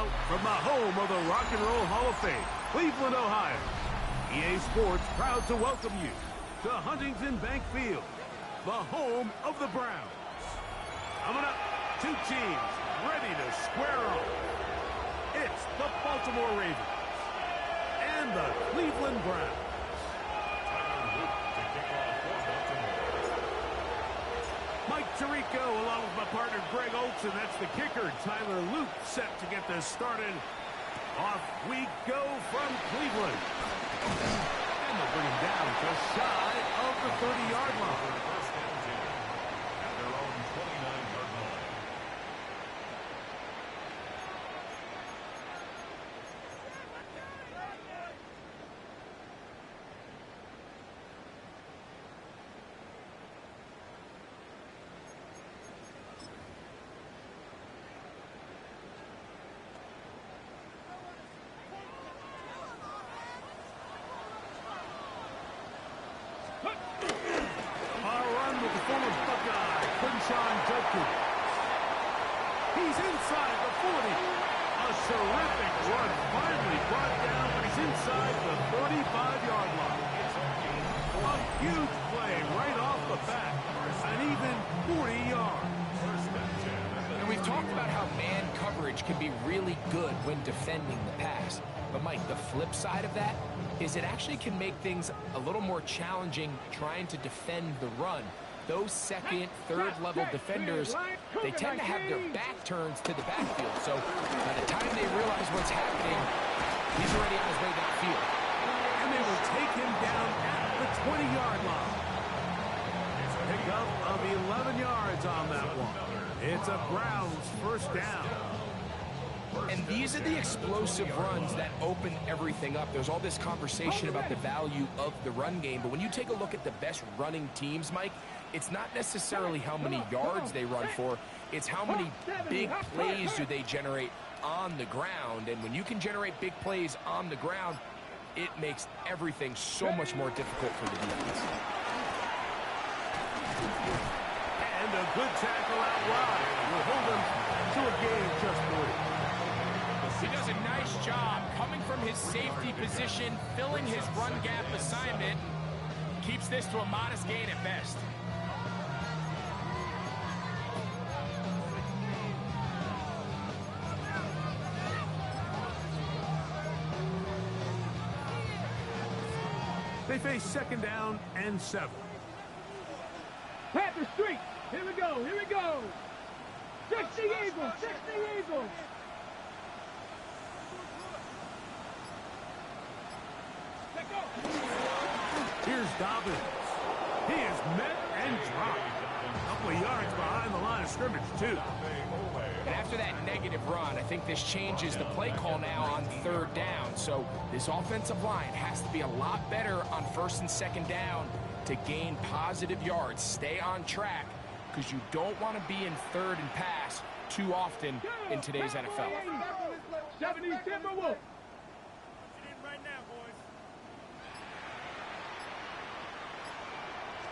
now, from the home of the Rock and Roll Hall of Fame, Cleveland, Ohio, EA Sports proud to welcome you to Huntington Bank Field, the home of the Browns. Coming up, two teams ready to square off. It's the Baltimore Ravens and the Cleveland Browns. Mike Tirico along with my partner Greg Olson. That's the kicker. Tyler Luke set to get this started. Off we go from Cleveland. And they'll bring him down just shy of the 30-yard line. At their own 29-yard line. He's inside the 40. A terrific run finally brought down, but he's inside the 35-yard line. A huge play right off the bat. An even 40 yards. And we've talked about how man coverage can be really good when defending the pass. But, Mike, the flip side of that is it actually can make things a little more challenging trying to defend the run. Those second, third-level defenders, they tend to have their back turns to the backfield. So by the time they realize what's happening, he's already on his way downfield. And they will take him down at the 20-yard line. It's a pickup of 11 yards on that one. It's a Browns first down. And these are the explosive runs that open everything up. There's all this conversation about the value of the run game, but when you take a look at the best running teams, Mike, it's not necessarily how many yards they run for, it's how many big plays do they generate on the ground. And when you can generate big plays on the ground, it makes everything so much more difficult for the defense. And a good tackle out wide will hold him to a gain of just 3. He does a nice job coming from his safety position, filling his run gap assignment. Keeps this to a modest gain at best. They face second down and 7. Panther Street. Here we go. Here we go. 60 Eagles. 60 Eagles. Here's Dobbins. He is met and dropped. A couple of yards behind the line of scrimmage, too. And after that negative run, I think this changes the play call now on third down. So this offensive line has to be a lot better on first and second down to gain positive yards. Stay on track because you don't want to be in third and pass too often in today's NFL. 70 Timberwolves.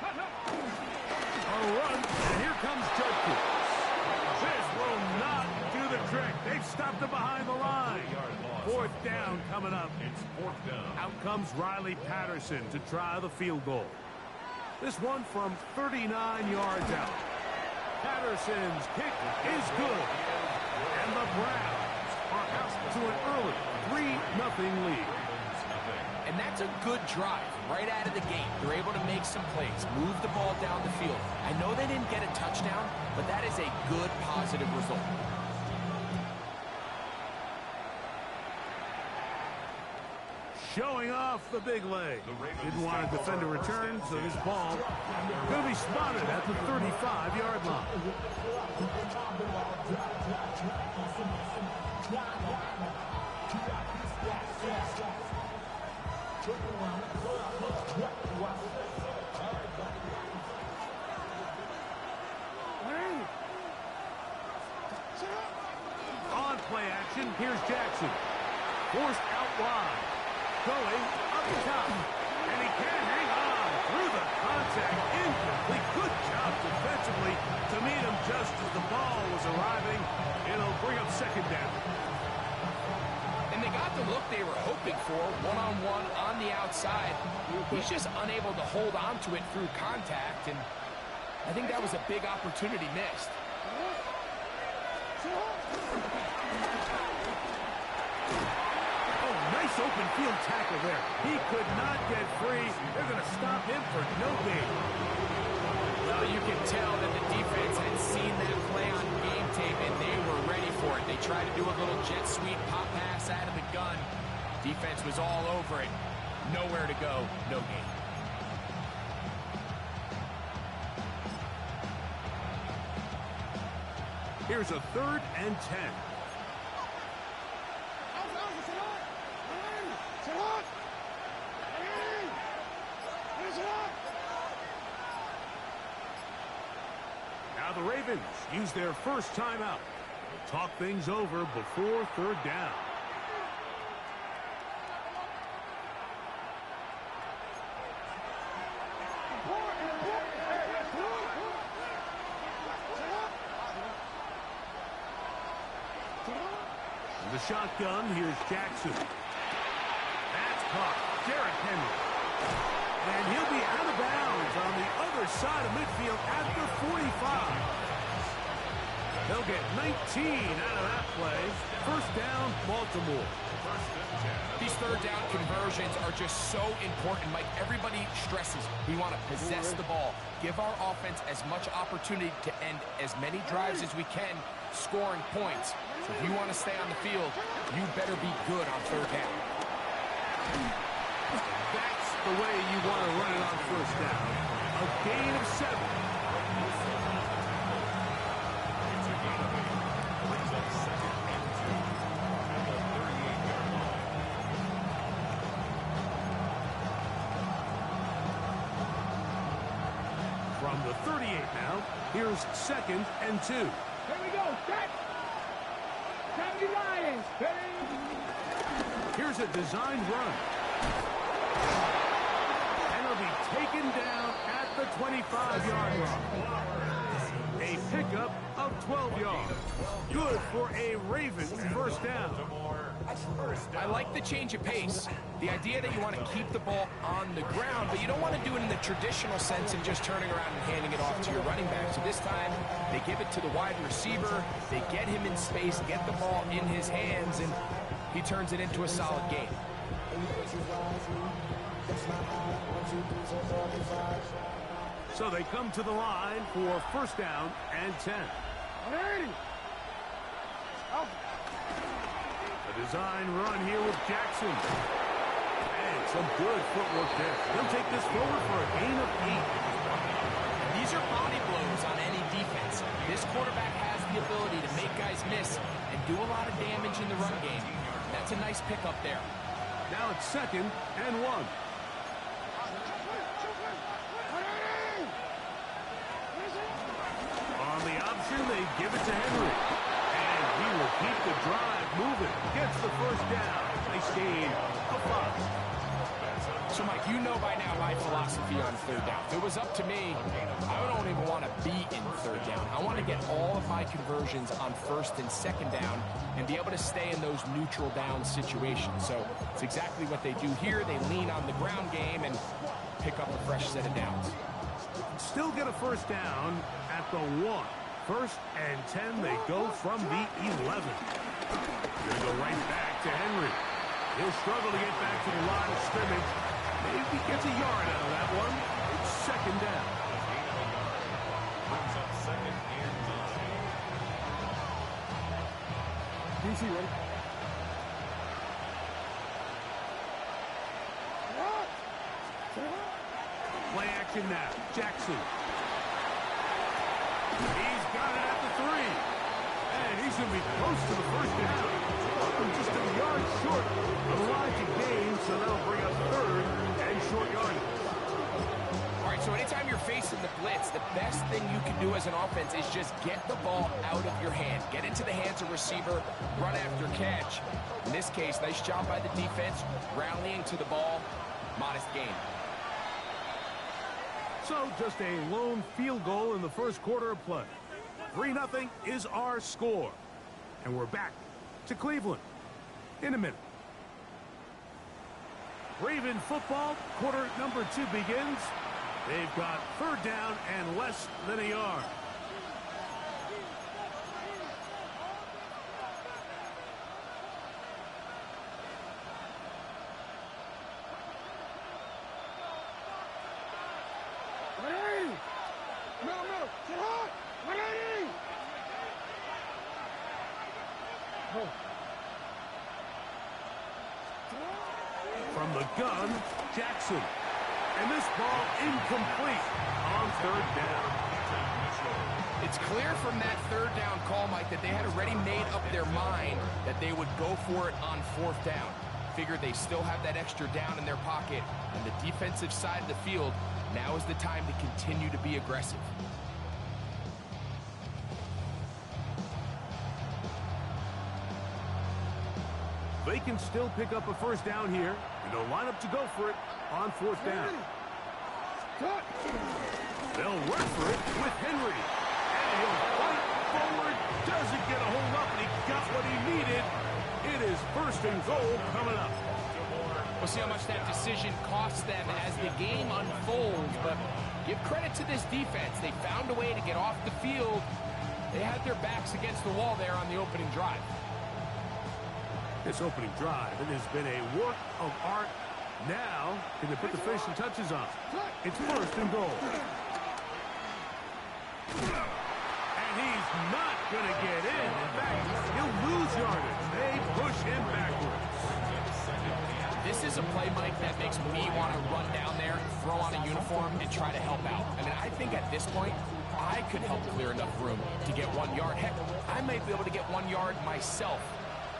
A run, and here comes Judkins. This will not do the trick. They've stopped him behind the line. Fourth down coming up. It's fourth down. Out comes Riley Patterson to try the field goal. This one from 39 yards out. Patterson's kick is good. And the Browns are out to an early 3-0 lead. And that's a good drive right out of the gate. They're able to make some plays, move the ball down the field. I know they didn't get a touchdown, but that is a good, positive result. Showing off the big leg. Didn't want to defend a return, so this ball going to be spotted at the 35-yard line. On play action, here's Jackson. Forced out wide. Going up the top. And he can't hang on through the contact. Incomplete. Good job defensively to meet him just as the ball was arriving. It'll bring up second down. got the look they were hoping for, one-on-one on the outside. He's just unable to hold on to it through contact, and I think that was a big opportunity missed. Oh, nice open field tackle there. He could not get free. They're going to stop him for no gain. Well, you can tell that the defense had seen that play on game tape, and they were ready for it. They tried to do a little jet sweep pop pass out of the gun. Defense was all over it. Nowhere to go, no gain. Here's a 3rd and 10. Now the Ravens use their first timeout. They'll talk things over before 3rd down. The shotgun, here's Jackson. That's caught. Derrick Henry. And he'll be out of bounds on the other side of midfield at the 45. They'll get 19 out of that play. First down, Baltimore. These 3rd down conversions are just so important, Mike. Everybody stresses we want to possess the ball, give our offense as much opportunity to end as many drives as we can, scoring points. So if you want to stay on the field, you better be good on 3rd down. That's the way you want to run it on 1st down. A gain of 7. From the 38 now, here's 2nd and 2. Here we go. Set. 70 Lions. Here's a designed run. And it'll be taken down at the 25-yard line. A pickup of 12 yards. Good for a Ravens first down. I like the change of pace. The idea that you want to keep the ball on the ground, but you don't want to do it in the traditional sense of just turning around and handing it off to your running back. So this time, they give it to the wide receiver. They get him in space, get the ball in his hands, and he turns it into a solid game. So they come to the line for first down and 10. A design run here with Jackson. And some good footwork there. He'll take this forward for a gain of 8. These are body blows on any defense. This quarterback has the ability to make guys miss and do a lot of damage in the run game. That's a nice pickup there. Now it's 2nd and 1. On the option, they give it to Henry. And he will keep the drive moving. Gets the first down. Nice gain of 5. So, Mike, you know by now my philosophy on 3rd down. If it was up to me, I don't even want to be in 3rd down. I want to get all of my conversions on 1st and 2nd down and be able to stay in those neutral down situations. So it's exactly what they do here. They lean on the ground game and pick up a fresh set of downs. Still get a first down at the 1. 1st and 10, they go from the 11. Gonna go right back to Henry. He'll struggle to get back to the line of scrimmage. Maybe gets a yard out of that one. It's 2nd down. DC ready? Play action now. Jackson. He's got it at the 3. And he's going to be close to the first down. Just a yard short of the line to gain, so that'll bring up 3rd and short yardage. All right, so anytime you're facing the blitz, the best thing you can do as an offense is just get the ball out of your hand. Get into the hands of receiver, run after catch. In this case, nice job by the defense, rallying to the ball, modest gain. So just a lone field goal in the first quarter of play. 3-0 is our score. And we're back to Cleveland in a minute. Raven football, quarter number 2 begins. They've got 3rd down and less than a yard. From the gun, Jackson. And this ball incomplete on 3rd down. It's clear from that 3rd down call, Mike, that they had already made up their mind that they would go for it on 4th down. Figured they still have that extra down in their pocket. On the defensive side of the field, now is the time to continue to be aggressive. They can still pick up a 1st down here, and they'll line up to go for it on 4th down. They'll work for it with Henry. And he'll fight forward. Doesn't get a hold up, and he got what he needed. It is 1st and goal coming up. We'll see how much that decision costs them as the game unfolds, but give credit to this defense. They found a way to get off the field. They had their backs against the wall there on the opening drive. This opening drive, it has been a work of art. Now, can they put the finishing touches on? It's 1st and goal. And he's not going to get in. In fact, he'll lose yardage. They push him backwards. This is a play, Mike, that makes me want to run down there, throw on a uniform, and try to help out. I mean, I think at this point, I could help clear enough room to get 1 yard. Heck, I might be able to get 1 yard myself.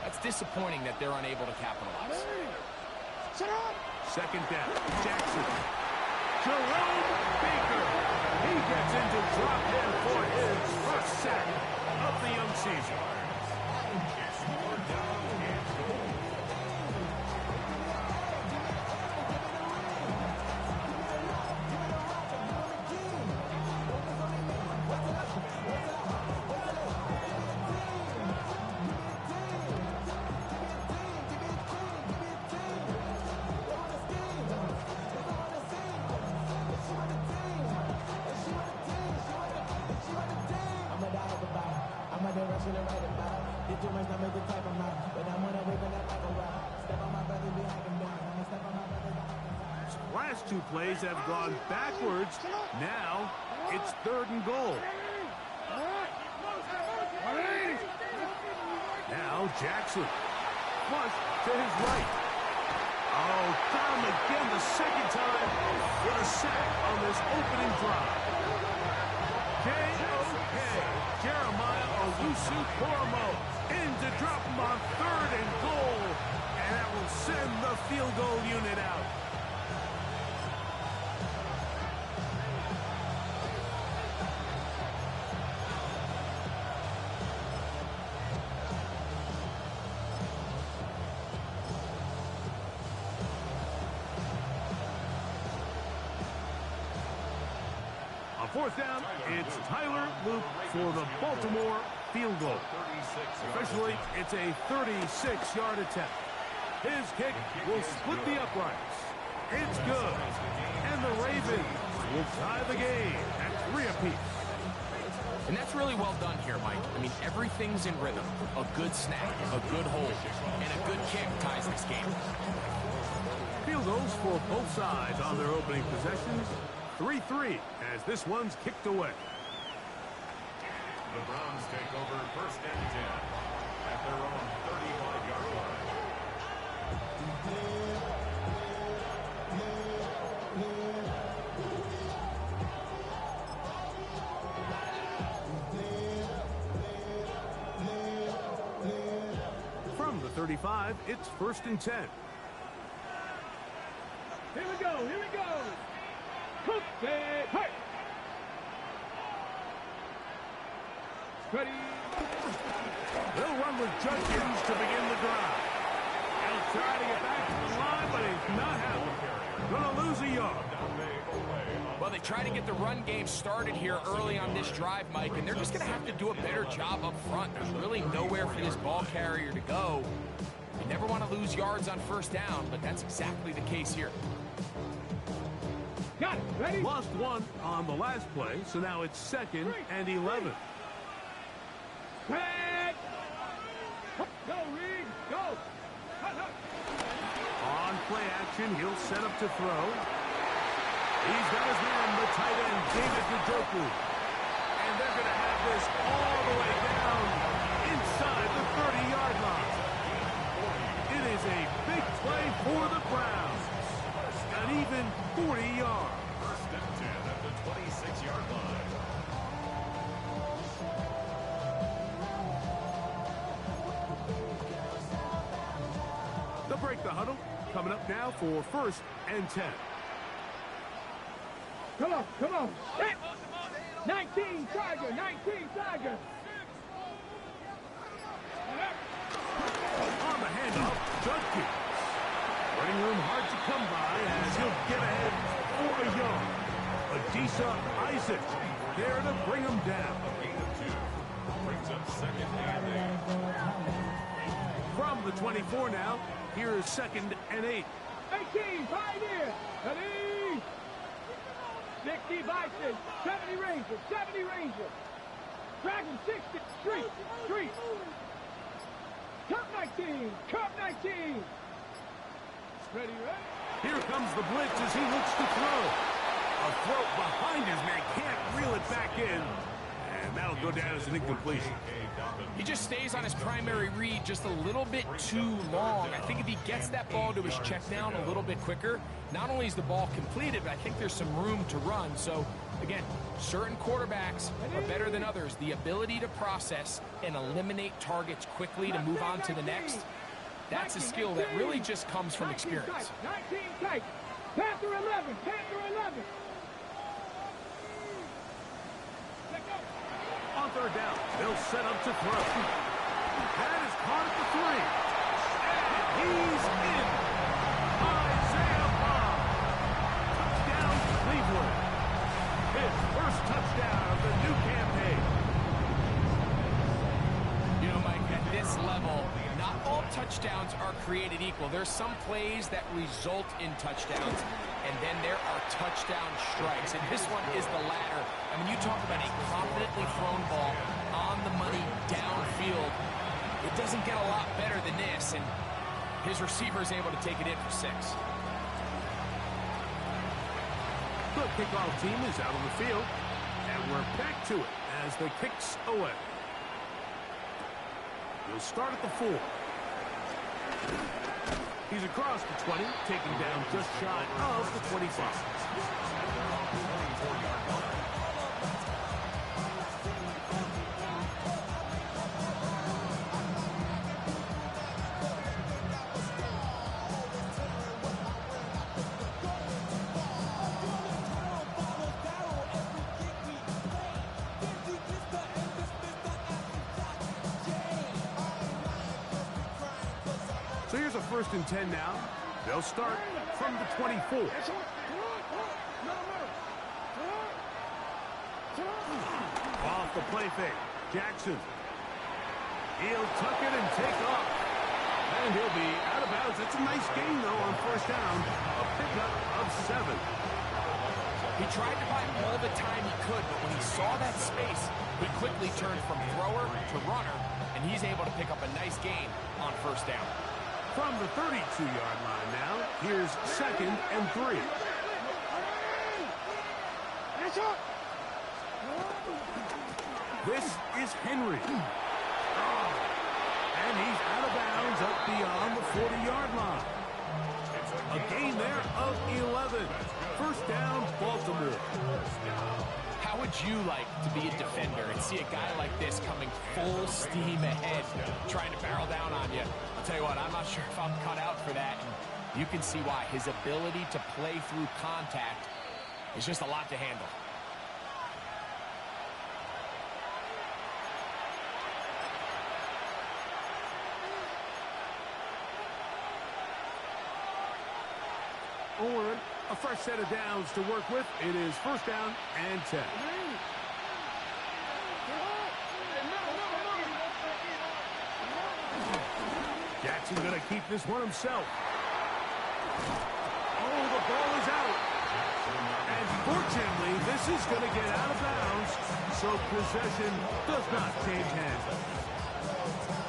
That's disappointing that they're unable to capitalize. 2nd down, Jackson. Jerome Baker. He gets into drop in for his 1st sack of the young season. Last 2 plays have gone backwards. Now it's 3rd and goal. Now Jackson. Flush to his right. Oh, got him again the 2nd time with a sack on this opening drive. K.O.K. Jeremiah Owusu-Koromo in to drop him on 3rd and goal. And that will send the field goal unit out. On 4th down, it's Tyler Luke for the Baltimore field goal. Officially, it's a 36-yard attempt. His kick will split the uprights. It's good. And the Ravens will tie the game at 3 apiece. And that's really well done here, Mike. I mean, everything's in rhythm. A good snap, a good hold, and a good kick ties this game. Field goals for both sides on their opening possessions. 3-3 as this one's kicked away. The Browns take over 1st and 10 at their own 35-yard line. From the 35, it's 1st and 10. Here we go, here we go. Cook it, hey. Ready. They'll run with Judkins to begin the drive. They'll try to get back to the line, but it's not happening. Gonna lose a yard. Well, they try to get the run game started here early on this drive, Mike, and they're just going to have to do a better job up front. There's really nowhere for this ball carrier to go. You never want to lose yards on first down, but that's exactly the case here. Got it. Ready? Lost one on the last play, so now it's 2nd and 11. Set. Go, Reed. Go. On play action, he'll set up to throw. He's got his man, the tight end, David Njoku. And they're going to have this all the way down inside the 30-yard line. It is a big play for the Browns. An even 40 yards. First and 10 at the 26-yard line. They'll break the huddle. Coming up now for 1st and 10. Come on, come on. 19, Tiger, 19, Tiger. On the handoff, Judkins. Running room hard to come by as he'll get ahead for a yard. Adisa Isaac there to bring him down. Gain of 2. Brings up 2nd and 8. From the 24 now, here is 2nd and 8. 18, Pioneer. Ready? 60, Bison. 70, Ranger. 70, Ranger. Dragon, 60. Street. Street. Cup 19. Cup 19. Ready, ready? Here comes the blitz as he looks to throw. A throw behind his man, can't reel it back in. And that'll go down as an incompletion. He just stays on his primary read just a little bit too long. I think if he gets that ball to his check down a little bit quicker, not only is the ball completed, but I think there's some room to run. So, again, certain quarterbacks are better than others. The ability to process and eliminate targets quickly to move on to the next, that's a skill that really just comes from experience. 19 tight. Panther 11. Panther 11. On 3rd down, they'll set up to throw. That is caught at the 3. And he's in. Isaiah Bond. Touchdown, Cleveland. His first touchdown of the new campaign. You know, Mike, at this level, not all touchdowns are created equal. There's some plays that result in touchdowns, and then there are touchdown strikes. And this one is the latter. I mean, you talk about a confidently thrown ball on the money downfield. It doesn't get a lot better than this, and his receiver is able to take it in for 6. The kickoff team is out on the field, and we're back to it as the kicks away. He'll start at the 4. He's across the 20, taking down just shy of the 25. So here's a 1st and 10 now. They'll start from the 24. Off the play fake. Jackson. He'll tuck it and take off. And he'll be out of bounds. It's a nice gain, though, on 1st down. A pickup of 7. He tried to buy all the time he could, but when he saw that space, he quickly turned from thrower to runner, and he's able to pick up a nice gain on 1st down. From the 32-yard line now, here's 2nd and 3. This is Henry. And he's out of bounds up beyond the 40-yard line. A gain there of 11. 1st down, Baltimore. How would you like to be a defender and see a guy like this coming full steam ahead, trying to barrel down on you? I'll tell you what, I'm not sure if I'm cut out for that. And you can see why. His ability to play through contact is just a lot to handle. On a fresh set of downs to work with. It is 1st down and 10. Jackson going to keep this one himself. Oh, the ball is out. And fortunately, this is going to get out of bounds, so possession does not change hands.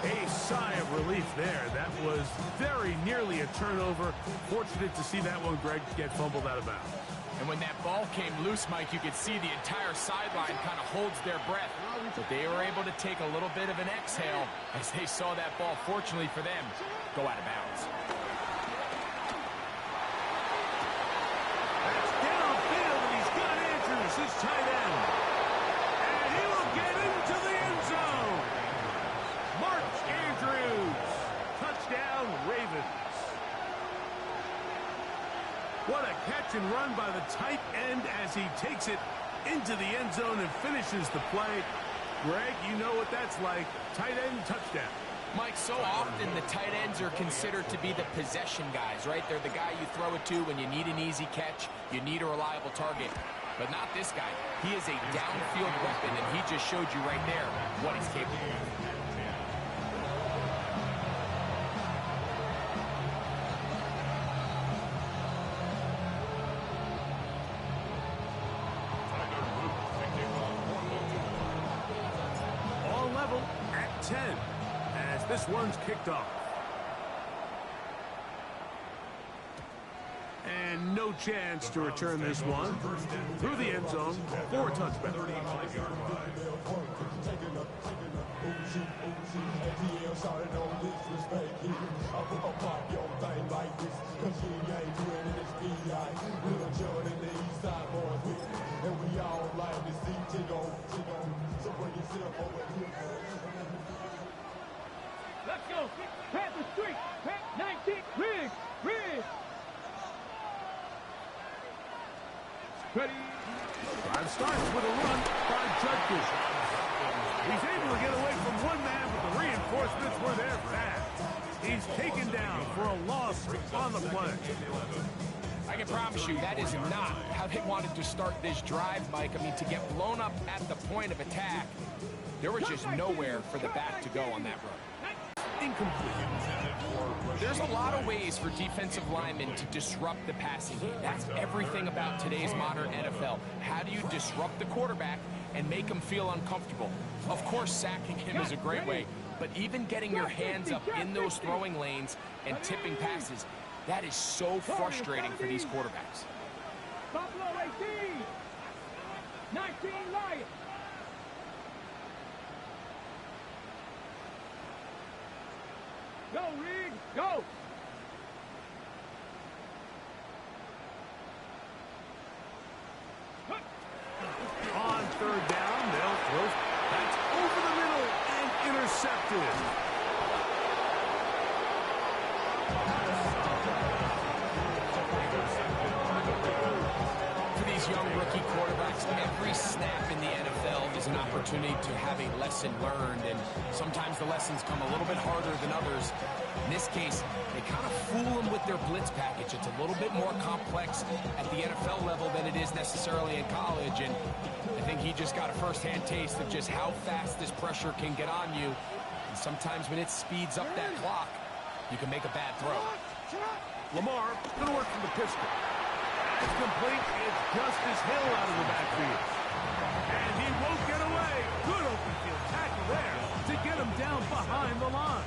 A sigh of relief there. That was very nearly a turnover. Fortunate to see that one, Greg, get fumbled out of bounds. And when that ball came loose, Mike, you could see the entire sideline kind of holds their breath. But they were able to take a little bit of an exhale as they saw that ball, fortunately for them, go out of bounds. That's downfield, and he's got Andrews, his tight end. And he will get into the end zone. Mark Andrews. Touchdown, Ravens. What a catch and run by the tight end as he takes it into the end zone and finishes the play. Greg, you know what that's like. Tight end touchdown. Mike, so often the tight ends are considered to be the possession guys, right? They're the guy you throw it to when you need an easy catch, you need a reliable target. But not this guy. He is a downfield weapon, and he just showed you right there what he's capable of. All level at 10 as this one's kicked off. And no chance to return this one through the end zone for a touchback. Let's go. Panther Street. 19. Riggs. Riggs. Ready. Drive starts with a run by Judkins. He's able to get away from one man, but the reinforcements were there fast. He's taken down for a loss on the play. I can promise you that is not how they wanted to start this drive, Mike. I mean, to get blown up at the point of attack, there was just nowhere for the back to go on that run. Incomplete. There's a lot of ways for defensive linemen to disrupt the passing game. That's everything about today's modern NFL. How do you disrupt the quarterback and make him feel uncomfortable? Of course, sacking him is a great way, but even getting your hands up in those throwing lanes and tipping passes, that is so frustrating for these quarterbacks. Buffalo 18. 19 Lions. Go, Riggs. Go. On third down, they'll throw. That's over the middle and intercepted. For these young rookie quarterbacks, every snap in the NFL is an opportunity to have a lesson learned, and sometimes the lessons come a little bit harder than others. In this case, they kind of fool them with their blitz package. It's a little bit more complex at the NFL level than it is necessarily in college, and I think he just got a first-hand taste of just how fast this pressure can get on you. And sometimes when it speeds up that clock, you can make a bad throw. Lamar going to work from the pistol. It's complete. It's Justice Hill out of the backfield. And he won't get away. Good open field tackle there to get him down behind the line.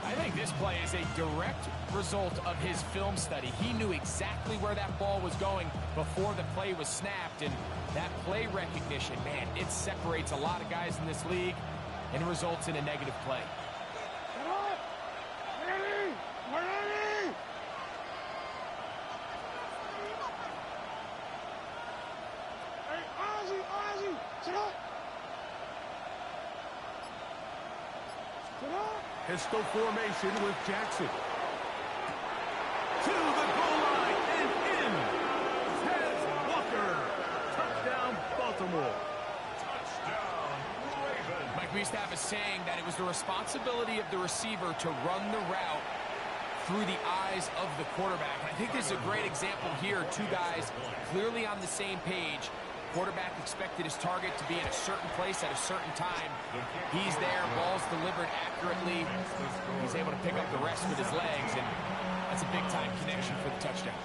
I think this play is a direct result of his film study. He knew exactly where that ball was going before the play was snapped, and that play recognition, man, it separates a lot of guys in this league and results in a negative play. Pistol formation with Jackson. To the goal line and in. Tez Walker. Touchdown, Baltimore. Touchdown, Ravens. Mike, we used to have a saying that it was the responsibility of the receiver to run the route through the eyes of the quarterback. And I think this is a great example here. Two guys clearly on the same page, quarterback expected his target to be in a certain place at a certain time. He's there, ball's delivered accurately. He's able to pick up the rest with his legs, and that's a big-time connection for the touchdown.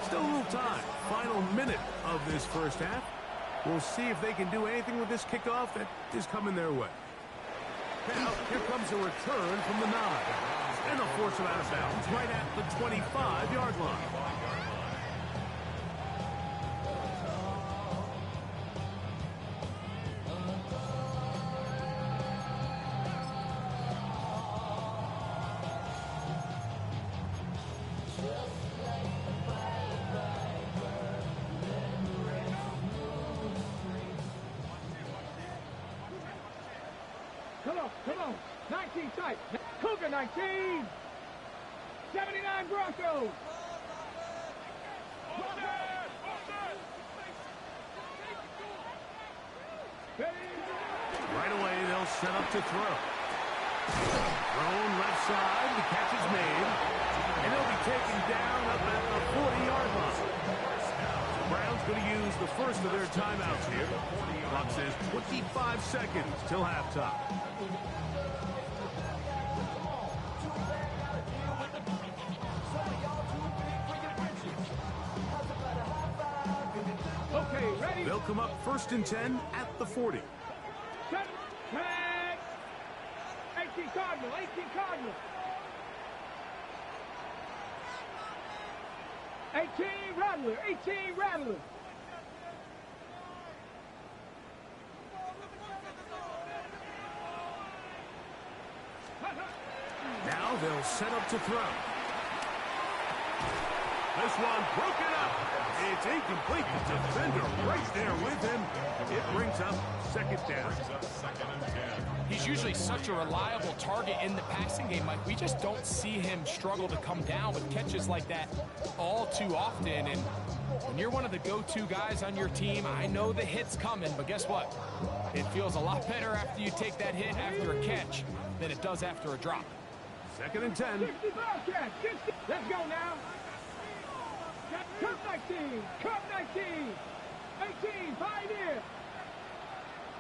Still a little time. Final minute of this first half. We'll see if they can do anything with this kickoff that is coming their way. Now, here comes a return from the 9. And they'll force him out of bounds right at the 25-yard line. Come on. 19 tight. Cougar 19. 79 Broncos. Right away, they'll set up to throw. Thrown left side. The catch is made. And he'll be taken down up at the 40-yard line. The Browns going to use the first of their timeouts here. Clock says 25 seconds till halftime. Okay, ready? They'll come up 1st and 10 at the 40. 18 Cardinal, 18 Cardinal. 18 Rattler, 18 Rattler. Now they'll set up to throw. This one broken up. It's incomplete. The defender right there with him. It brings up 2nd down. He's usually such a reliable target in the passing game, Mike. We just don't see him struggle to come down with catches like that all too often. And when you're one of the go-to guys on your team, I know the hit's coming, but guess what? It feels a lot better after you take that hit after a catch than it does after a drop. 2nd and 10. 60 Bobcats, 60. Let's go now. Cup 19, Cup 19, 18, Pioneer.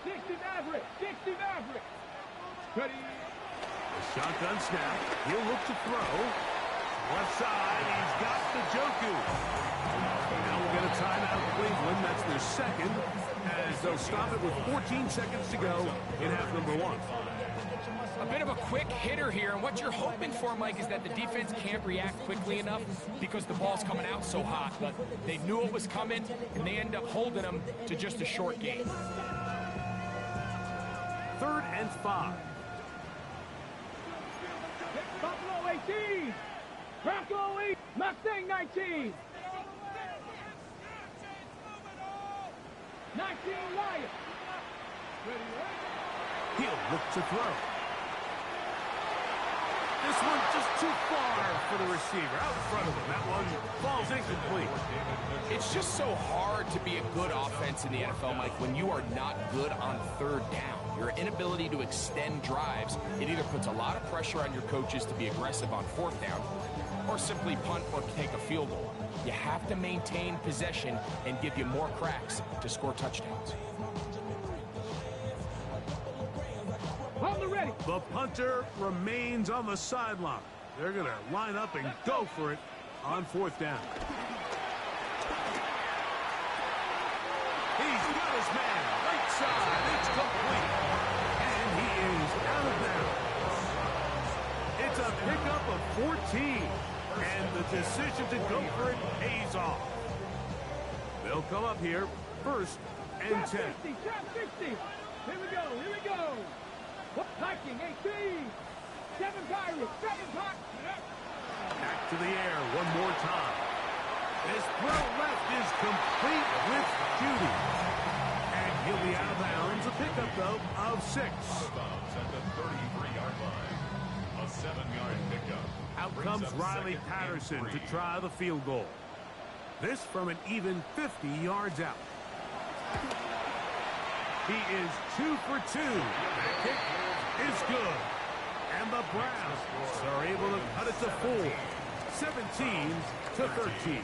60 Maverick, 60 Maverick. Ready. A shotgun snap. He'll look to throw. Left side, he's got the Joku. Now we'll get a timeout Cleveland. That's their second, as they'll stop it with 14 seconds to go in half number 1. A bit of a quick hitter here, and what you're hoping for, Mike, is that the defense can't react quickly enough because the ball's coming out so hot. But they knew it was coming, and they end up holding them to just a short game. 3rd and 5. Buffalo 18, Bronco 8, Mustang 19. 19 Lion. Ready. He'll look to throw. This one just too far for the receiver. Out in front of him. That one falls incomplete. It's just so hard to be a good offense in the NFL, Mike, when you are not good on 3rd down. Your inability to extend drives, it either puts a lot of pressure on your coaches to be aggressive on 4th down or simply punt or take a field goal. You have to maintain possession and give you more cracks to score touchdowns. Ready. The punter remains on the sideline. They're going to line up and go for it on 4th down. He's got his man. Right side. It's complete. And he is out of bounds. It's a pickup of 14. And the decision to go for it pays off. They'll come up here 1st and 10. 60, 60. Here we go. Viking 18. 7 Pirates. 7 Pirates. Back to the air one more time. His throw left is complete with Judy. And he'll be out of bounds. A pickup, though, of 6. At the 33-yard line. A 7-yard pickup. Out comes Riley Patterson to try the field goal. This from an even 50 yards out. He is 2 for 2. That kick is good. And the Browns are able to cut it to 4. 17-13.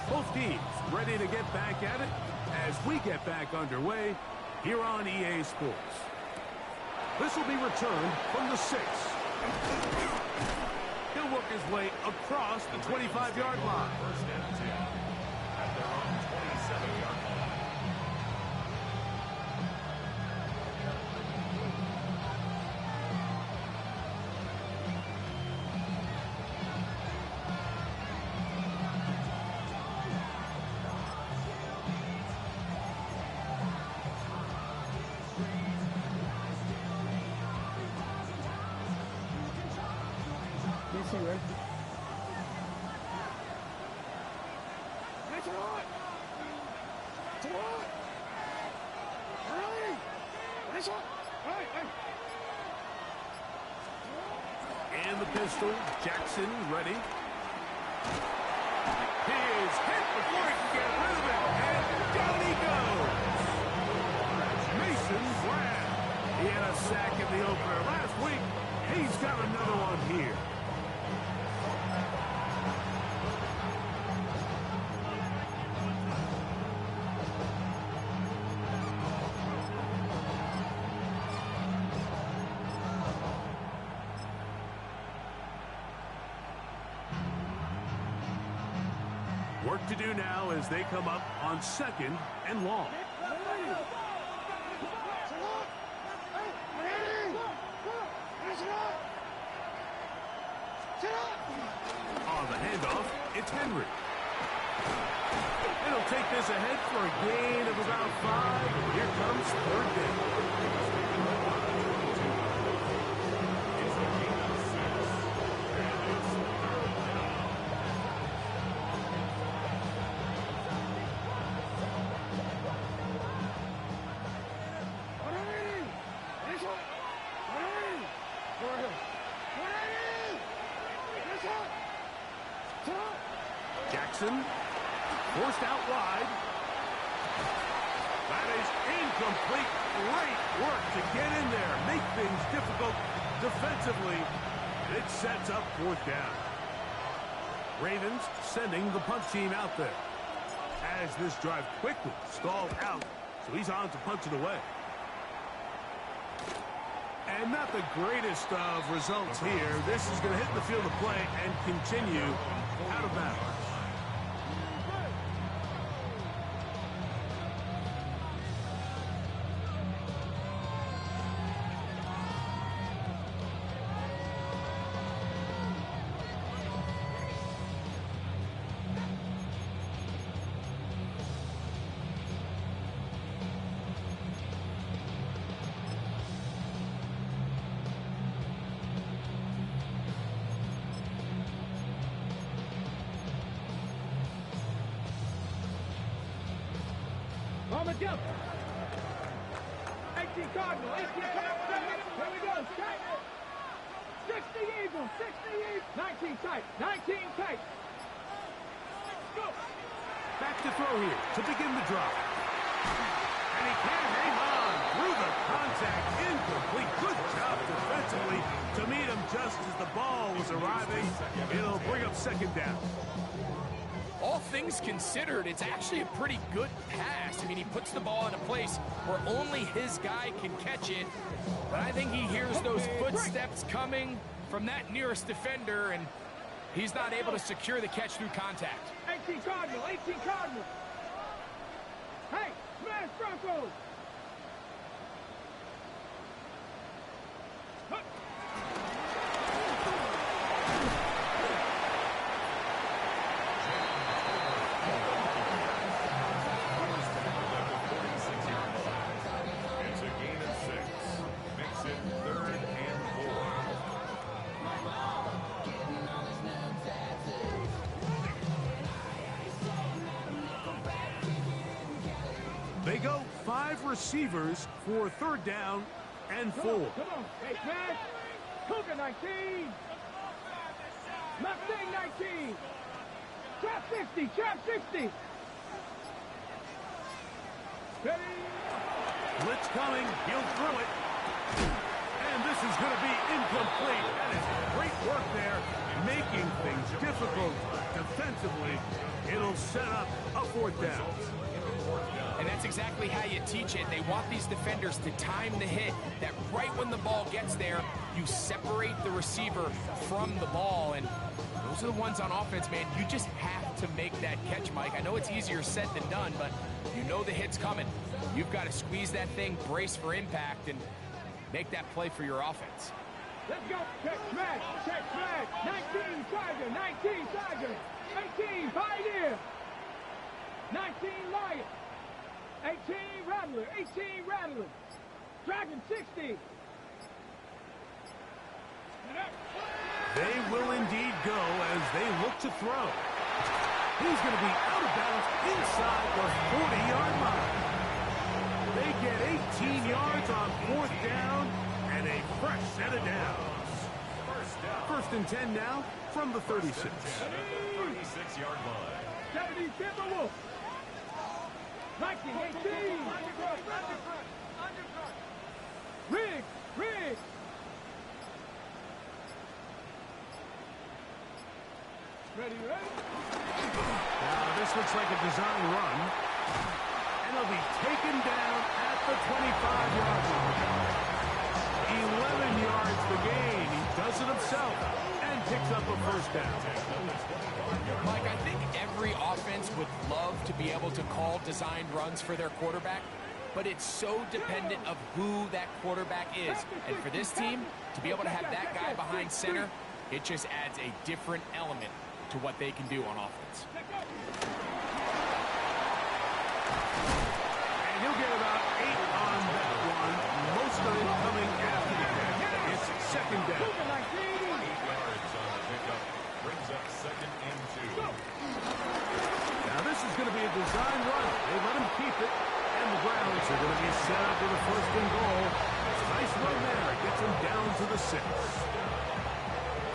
Both teams ready to get back at it as we get back underway here on EA Sports. This will be returned from the 6. He'll work his way across the 25-yard line. First and 10 at their own 27-yard line. And the pistol, Jackson ready. He is hit before he can get rid of it, and down he goes. Mason Brown. He had a sack in the opener last week. He's got another one here. Work to do now as they come up on 2nd and long. On the handoff, it's Henry. It'll take this ahead for a gain of about 5. And here comes 3rd down. Jackson forced out wide. That is incomplete. Great work to get in there, make things difficult defensively. And it sets up 4th down. Ravens sending the punch team out there as this drive quickly stalled out, so he's on to punch it away. And not the greatest of results here. This is going to hit the field of play and continue out of bounds. On the jump. 18 Cardinal, 18 Cardinal. Here we go. 60 Eagles, 60 Eagles. 19 tight, 19 tight. Go. Back to throw here to begin the drive. And he can't hang on through the contact. Incomplete. Good job defensively to meet him just as the ball was arriving. It'll bring up 2nd down. All things considered, it's actually a pretty good pass. I mean, he puts the ball in a place where only his guy can catch it. But I think he hears those footsteps coming from that nearest defender, and he's not able to secure the catch through contact. 18 Cardinal, 18 Cardinal. Hey, smash Broncos. It's a gain of 6. Makes it 3rd and 4. They go 5 receivers for 3rd down and 4. Come on. Hey, Matt. Cougar 19. Mustang 19. Trap 60. Trap 60. Ready. Blitz coming. He'll throw it. And this is going to be incomplete. That is great work there, making things difficult defensively. It'll set up a 4th down. And that's exactly how you teach it. They want these defenders to time the hit, that right when the ball gets there, you separate the receiver from the ball. And those are the ones on offense, man. You just have to make that catch, Mike. I know it's easier said than done, but you know the hit's coming. You've got to squeeze that thing, brace for impact, and make that play for your offense. Let's go. Check flag. Check flag. 19 Tiger. 19 Tiger. 18 Pioneer. 19 Lion. 18 Rattler. 18 Rattler. Dragon 60. They will indeed go as they look to throw. He's going to be out of bounds inside the 40-yard line. They get 18 yards on 4th down and a fresh set of downs. 1st and 10 now from the 36. 36-yard line. 70 Timberwolf. 1918. Riggs. Riggs. Ready, ready? Now this looks like a design run. And he'll be taken down at the 25-yard line. 11 yards the gain. He does it himself and picks up a 1st down. Mike, I think every offense would love to be able to call designed runs for their quarterback, but it's so dependent of who that quarterback is. And for this team, to be able to have that guy behind center, it just adds a different element to what they can do on offense. And he'll get about 8 on that one. Most of it coming after the catch. It's 2nd down. 8 yards on the pickup. Brings up 2nd and 2. Now this is going to be a design run. They let him keep it. And the Browns are going to be set up with a 1st and goal. It's a nice run there. It gets him down to the 6.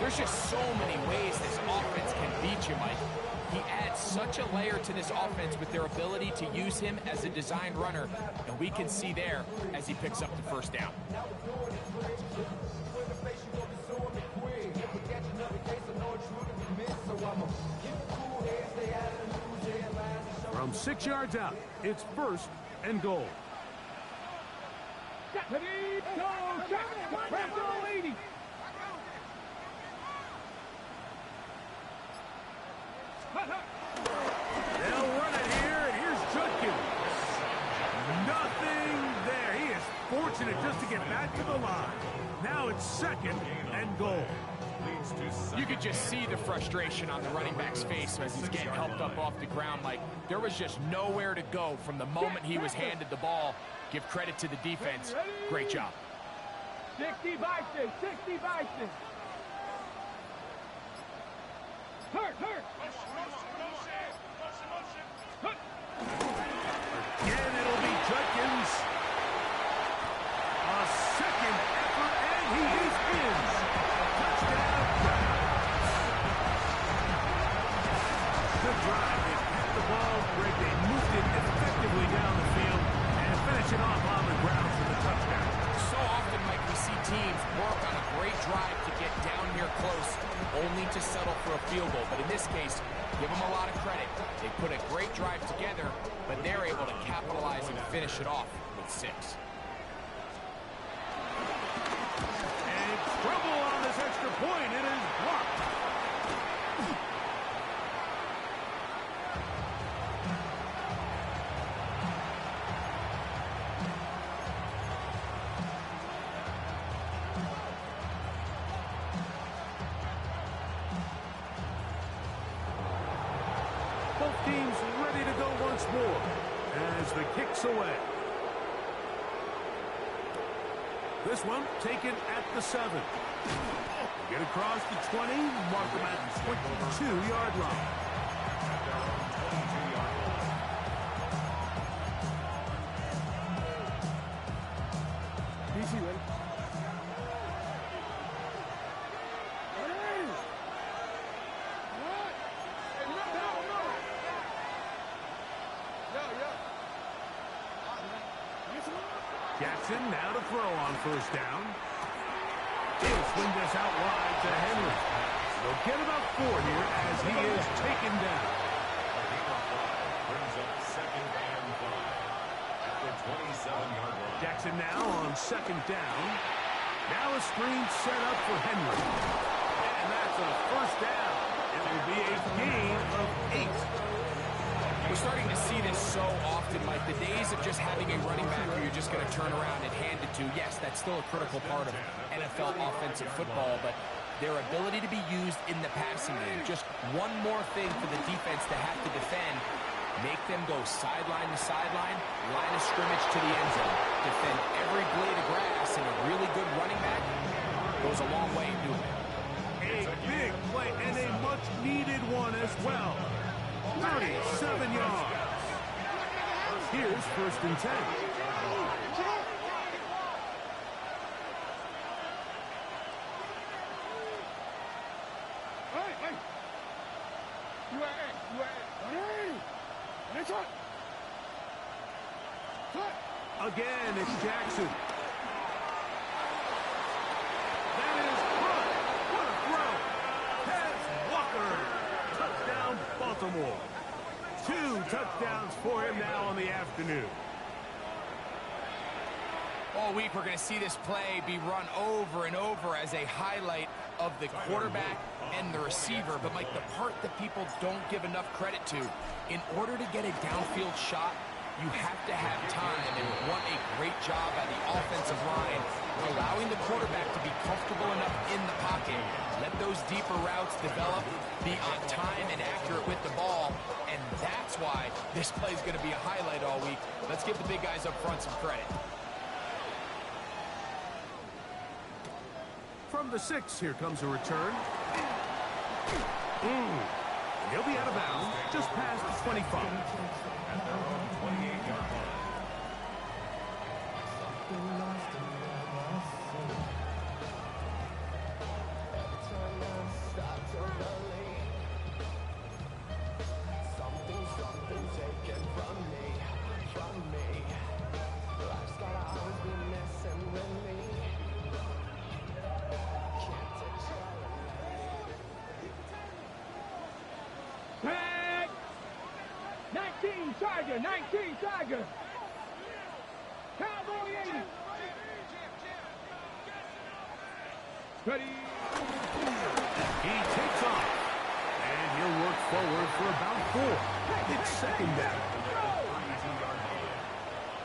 There's just so many ways this offense can beat you, Mike. He adds such a layer to this offense with their ability to use him as a design runner, and we can see there as he picks up the 1st down. From 6 yards out, it's 1st and goal. Ready, go, check. Press all 80. They'll run it here, and here's Judkins. Nothing there. He is fortunate just to get back to the line. Now it's 2nd and goal. You could just see the frustration on the running back's face as he's getting helped up off the ground. Like, there was just nowhere to go from the moment he was handed the ball. Give credit to the defense. Great job. 60 Bison. 60 Bison. Hurt. Again, it'll be Judkins. A 2nd effort, and he is in. Touchdown, Browns. Good drive. They kept the ball great. They moved it effectively down the field and finish it off on the ground for the touchdown. So often, Mike, we see teams work on a great drive to get down here close, only to settle for a field goal. But in this case, give them a lot of credit. They put a great drive together, but they're able to capitalize and finish it off with 6. And trouble on this extra point. It is blocked. Both teams ready to go once more as the kick's away. This one taken at the 7. Get across the 20, mark them at the 22-yard line. Jackson now to throw on first down. He'll swing this out wide to Henry. They'll get about 4 here as he is taken down. Brings up second and 5 at the 27-yard line. Jackson now on second down. Now a screen set up for Henry. And that's a first down. It will be a gain of 8. We're starting to see this so often, Mike. The days of just having a running back who you're just going to turn around and hand it to, yes, that's still a critical part of NFL offensive football, but their ability to be used in the passing game, just one more thing for the defense to have to defend, make them go sideline to sideline, line of scrimmage to the end zone, defend every blade of grass, and a really good running back goes a long way in doing it. A big play and a much-needed one as well. 37 yards. Here's first and 10. Again, it's Jackson. That is good. What a throw. Pass Walker. Touchdown, Baltimore. 2 touchdowns for him now on the afternoon. All week, we're going to see this play be run over and over as a highlight of the quarterback and the receiver. But, Mike, the part that people don't give enough credit to, in order to get a downfield shot, you have to have time, and what a great job by the offensive line, allowing the quarterback to be comfortable enough in the pocket, let those deeper routes develop, be on time and accurate with the ball, and that's why this play is going to be a highlight all week. Let's give the big guys up front some credit. From the 6, here comes a return. And he'll be out of bounds just past the 25. At their own 28-yard line. Tag! 19 Tiger, 19 Tiger. Cowboy 80. Ready. He takes off. And he'll work forward for about 4. It's second down. 32-yard line.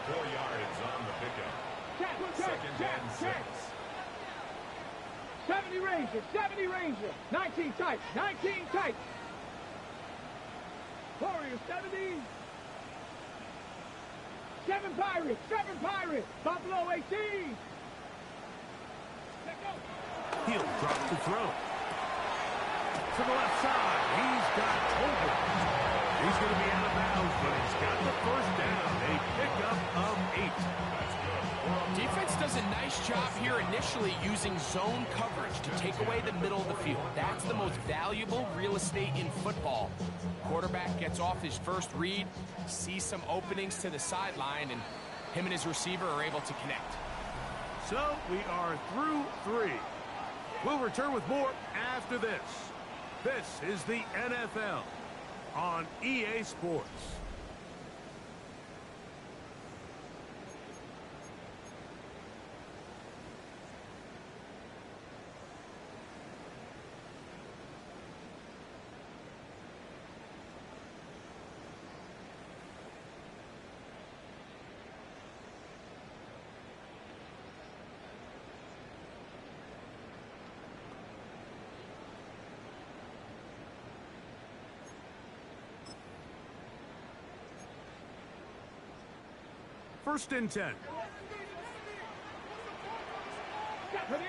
4 yards on the pickup. Second and 6. 70 Ranger, 70 Ranger. 19 tight, 19 tight. Warriors, 70. 7 Pirates, 7 Pirates. Buffalo 18. Let go. He'll drop the throw. To the left side. He's got Tolbert. He's going to be out of bounds, but he's got the first down. A pickup of 8. Defense does a nice job here initially using zone coverage to take away the middle of the field. That's the most valuable real estate in football. Quarterback gets off his first read, sees some openings to the sideline, and him and his receiver are able to connect. So we are through 3. We'll return with more after this. This is the NFL on EA Sports. First and 10. Ready.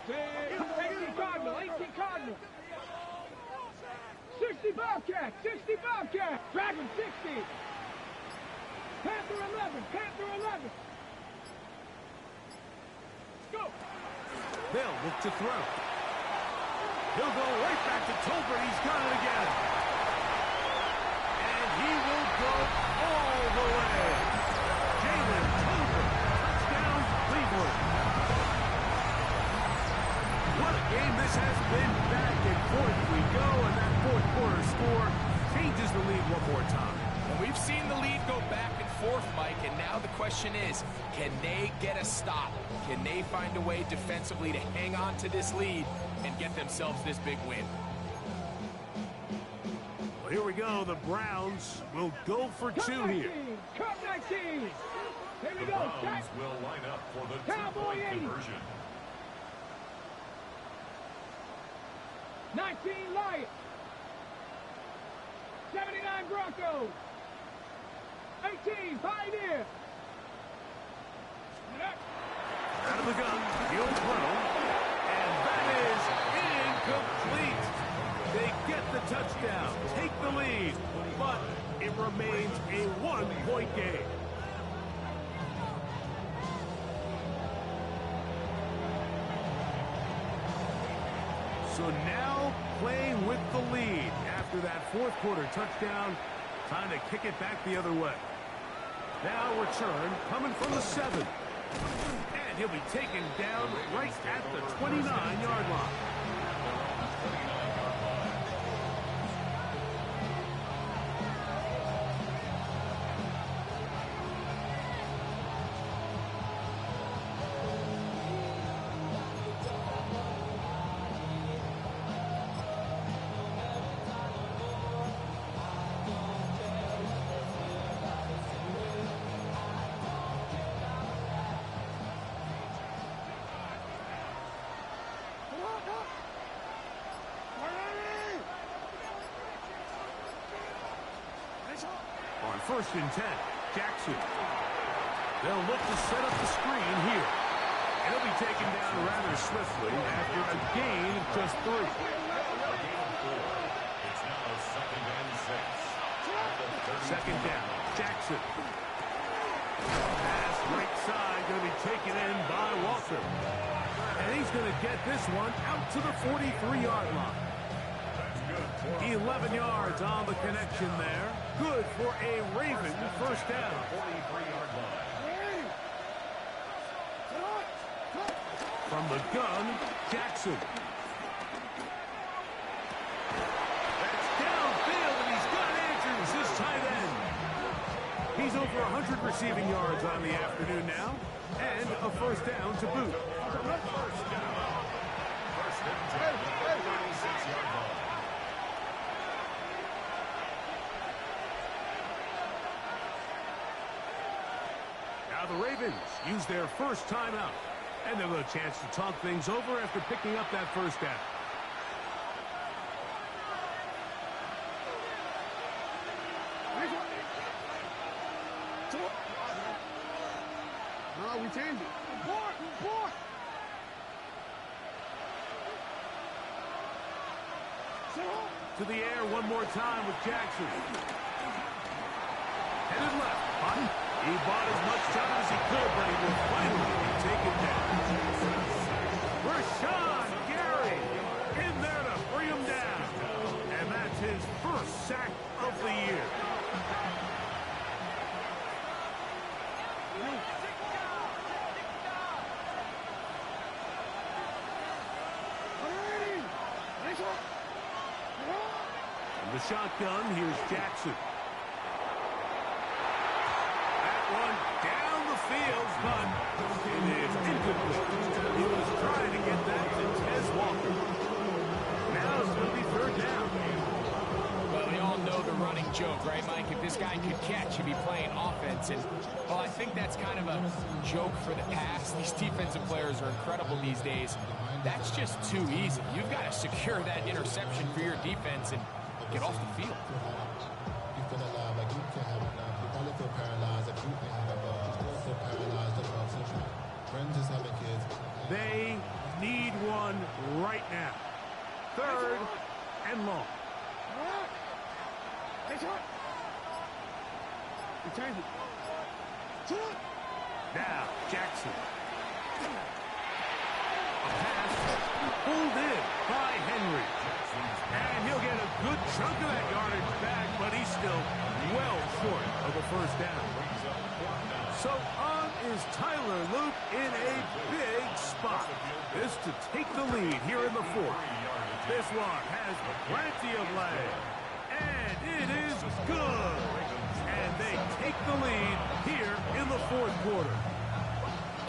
18 Cardinal, 18 Cardinal. 60 Bobcat, 60 Bobcat. Dragon 60. Panther 11, Panther 11. Go. They'll look to throw. He'll go right back to Tolbert. He's got it again. And he will go all the way. Tolbert, for it. What a game this has been. Back and forth we go, and that fourth quarter score changes the lead one more time. And we've seen the lead go back and forth, Mike, and now the question is, can they get a stop? Can they find a way defensively to hang on to this lead and get themselves this big win? Well, here we go. The Browns will go for two here. Cut 19. Here we The go. Browns will line up for the Cowboy two-point 80. conversion. 19 Lions. 79 Broncos. 18 Pioneer. Out of the gun, the old throw, and that is incomplete. They get the touchdown, take the lead, but it remains a one-point game. So now playing with the lead after that fourth quarter touchdown, time to kick it back the other way. Now return coming from the 7. And he'll be taken down right at the 29-yard line. On 1st and 10, Jackson. They'll look to set up the screen here. And he'll be taken down rather swiftly after a gain of just 3. It's now 2nd and 6. Second down, Jackson. Pass right side, going to be taken in by Walter. And he's going to get this one out to the 43-yard line. 11 yards on the connection there. Good for a Raven first down. 43-yard line. From the gun, Jackson. That's downfield, and he's got Andrews, his tight end. He's over 100 receiving yards on the afternoon now, and a first down to boot. First and 10. 36-yard line. Now the Ravens use their first timeout, and they'll have a chance to talk things over after picking up that first down. No, we changed it. Report. To the air one more time with Jackson. Headed left. Button. He bought as much time as he could, but he will finally be taken down. Rashawn Gary in there to bring him down. And that's his first sack of the year. From the shotgun, here's Jackson. One down the field, but it is incomplete. He was trying to get that to Tez Walker. Now it's going to be third down. Well, we all know the running joke, right, Mike? If this guy could catch, he'd be playing offense. And, well, I think that's kind of a joke for the past. These defensive players are incredible these days. That's just too easy. You've got to secure that interception for your defense and get off the field. They need one right now. Third and long. Now, Jackson. A pass pulled in by Henry. And he'll get a good chunk of that yardage back, but he's still well short of a first down. So on is Tyler Luke in a big spot. This to take the lead here in the fourth. This one has plenty of leg. And it is good. And they take the lead here in the fourth quarter.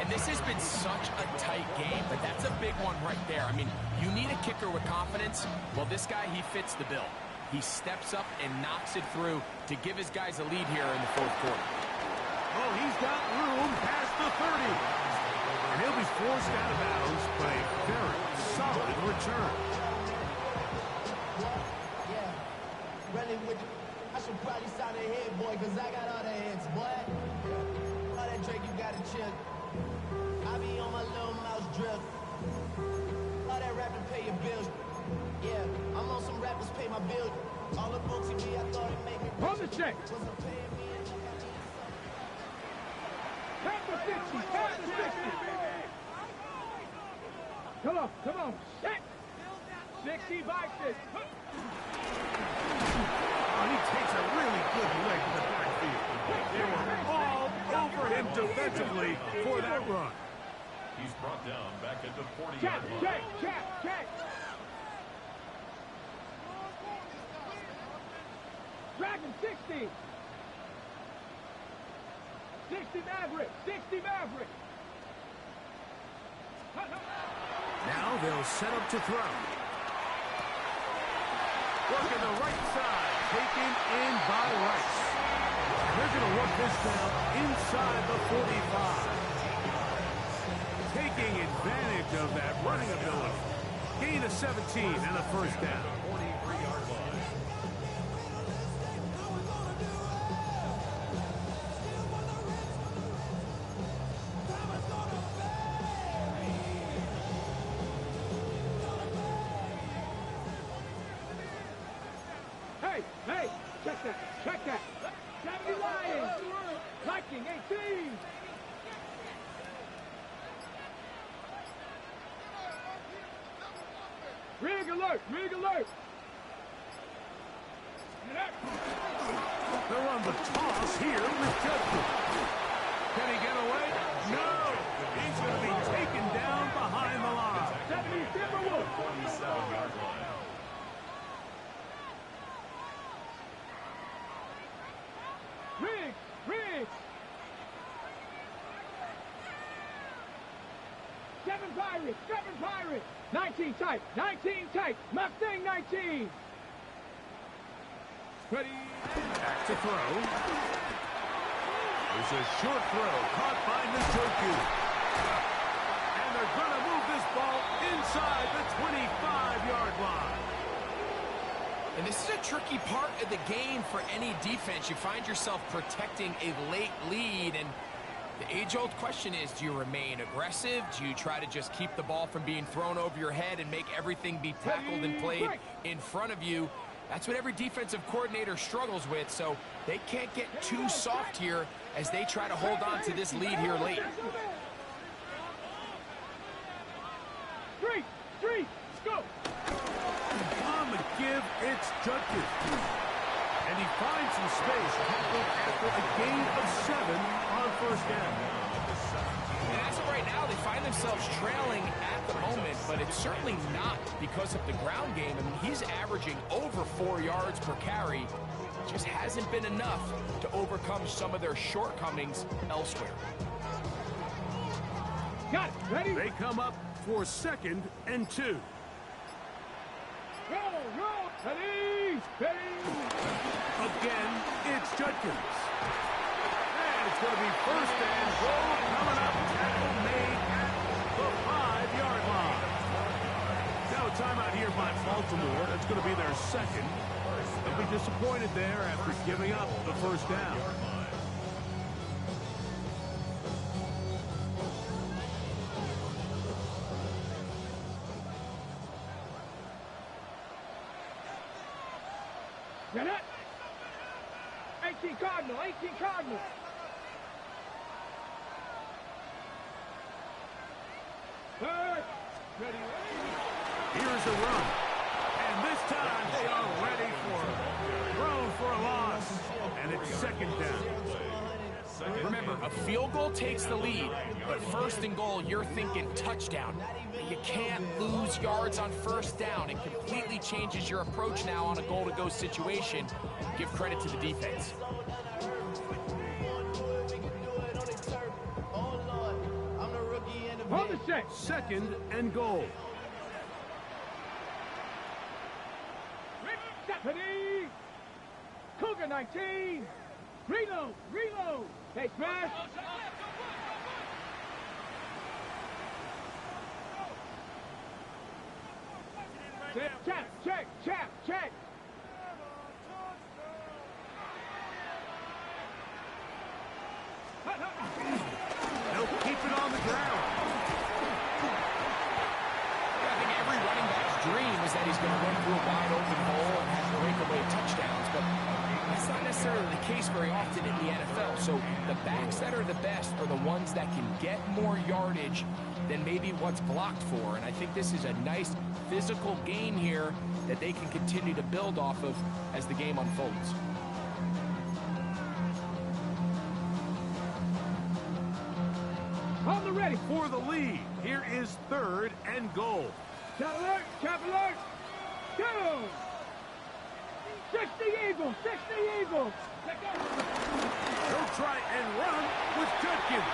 And this has been such a tight game, but that's a big one right there. I mean, you need a kicker with confidence. Well, this guy, he fits the bill. He steps up and knocks it through to give his guys a lead here in the fourth quarter. Oh, he's got room past the 30. And he'll be forced out of bounds by a very solid return. Yeah, running with you. I should probably sign a head, boy, because I got all the heads, boy. All that Drake, you got to chill. I be on my little mouse drip. All that rapping pay your bills. Yeah, I'm on some rappers pay my bills. All the books in me, I thought it made me rich. Hold the check. Wasn't paying me enough, I need Pass the 60. Pass the 60. Come on. Come on. Check. 60 bikes it. Oh, he takes a really good leg to the backfield. They were all over him defensively for that run. He's brought down back at the 40-yard Check. line. Check. Check. Check. Dragon 60. 60 Maverick. 60 Maverick. Now they'll set up to throw. Working the right side, taken in by Rice. They're going to work this down inside the 45. Taking advantage of that running ability. Gain of 17 and a first down. 43-yard line. Hey, check that. 70 Lions. Viking 18. Rig alert. They're on the toss here with Judkins. Can he get away? No. He's going to be taken down behind the line. 70 Timberwolves. 47-yard line. Riggs. 7 Pirates. 19 tight. Mustang 19. Ready. Back to throw. There's a short throw caught by Njoku. And they're going to move this ball inside the 25-yard line. And this is a tricky part of the game for any defense. You find yourself protecting a late lead, and the age-old question is, do you remain aggressive? Do you try to just keep the ball from being thrown over your head and make everything be tackled and played in front of you? That's what every defensive coordinator struggles with, so they can't get too soft here as they try to hold on to this lead here late. Three, let's go. On the give, it's Judkins. And he finds some space tackled after a gain of 7 on first down. And as of right now, they find themselves trailing at the moment, but it's certainly not because of the ground game. I mean, he's averaging over 4 yards per carry. Just hasn't been enough to overcome some of their shortcomings elsewhere. Got it. Ready? They come up for 2nd and 2. Roll. Ready. Again, it's Judkins. And it's going to be 1st and goal coming up. Tackle made at the 5-yard line. Now a timeout here by Baltimore. That's going to be their 2nd. They'll be disappointed there after giving up the first down. Get it. 18 Cardinal. Third. Ready. Here's a run. And this time they are ready for it. Thrown for a loss. And it's 2nd down. Remember, a field goal takes the lead, but first and goal, you're thinking touchdown. You can't lose yards on first down. It completely changes your approach now on a goal-to-go situation. Give credit to the defense. Hold the set. Second and goal. Stephanie! Cougar 19! Reload! Reload! Hey, smash! Check! They'll keep it on the ground. I think every running back's dream is that he's going to run through a wide open hole and have breakaway touchdowns, but that's not necessarily the case very often in the NFL. So the backs that are the best are the ones that can get more yardage than maybe what's blocked for. And I think this is a nice physical gain here that they can continue to build off of as the game unfolds. On the ready. For the lead, here is third and goal. Chop alert! Go! 60 Eagles! He'll try and run with Judkins.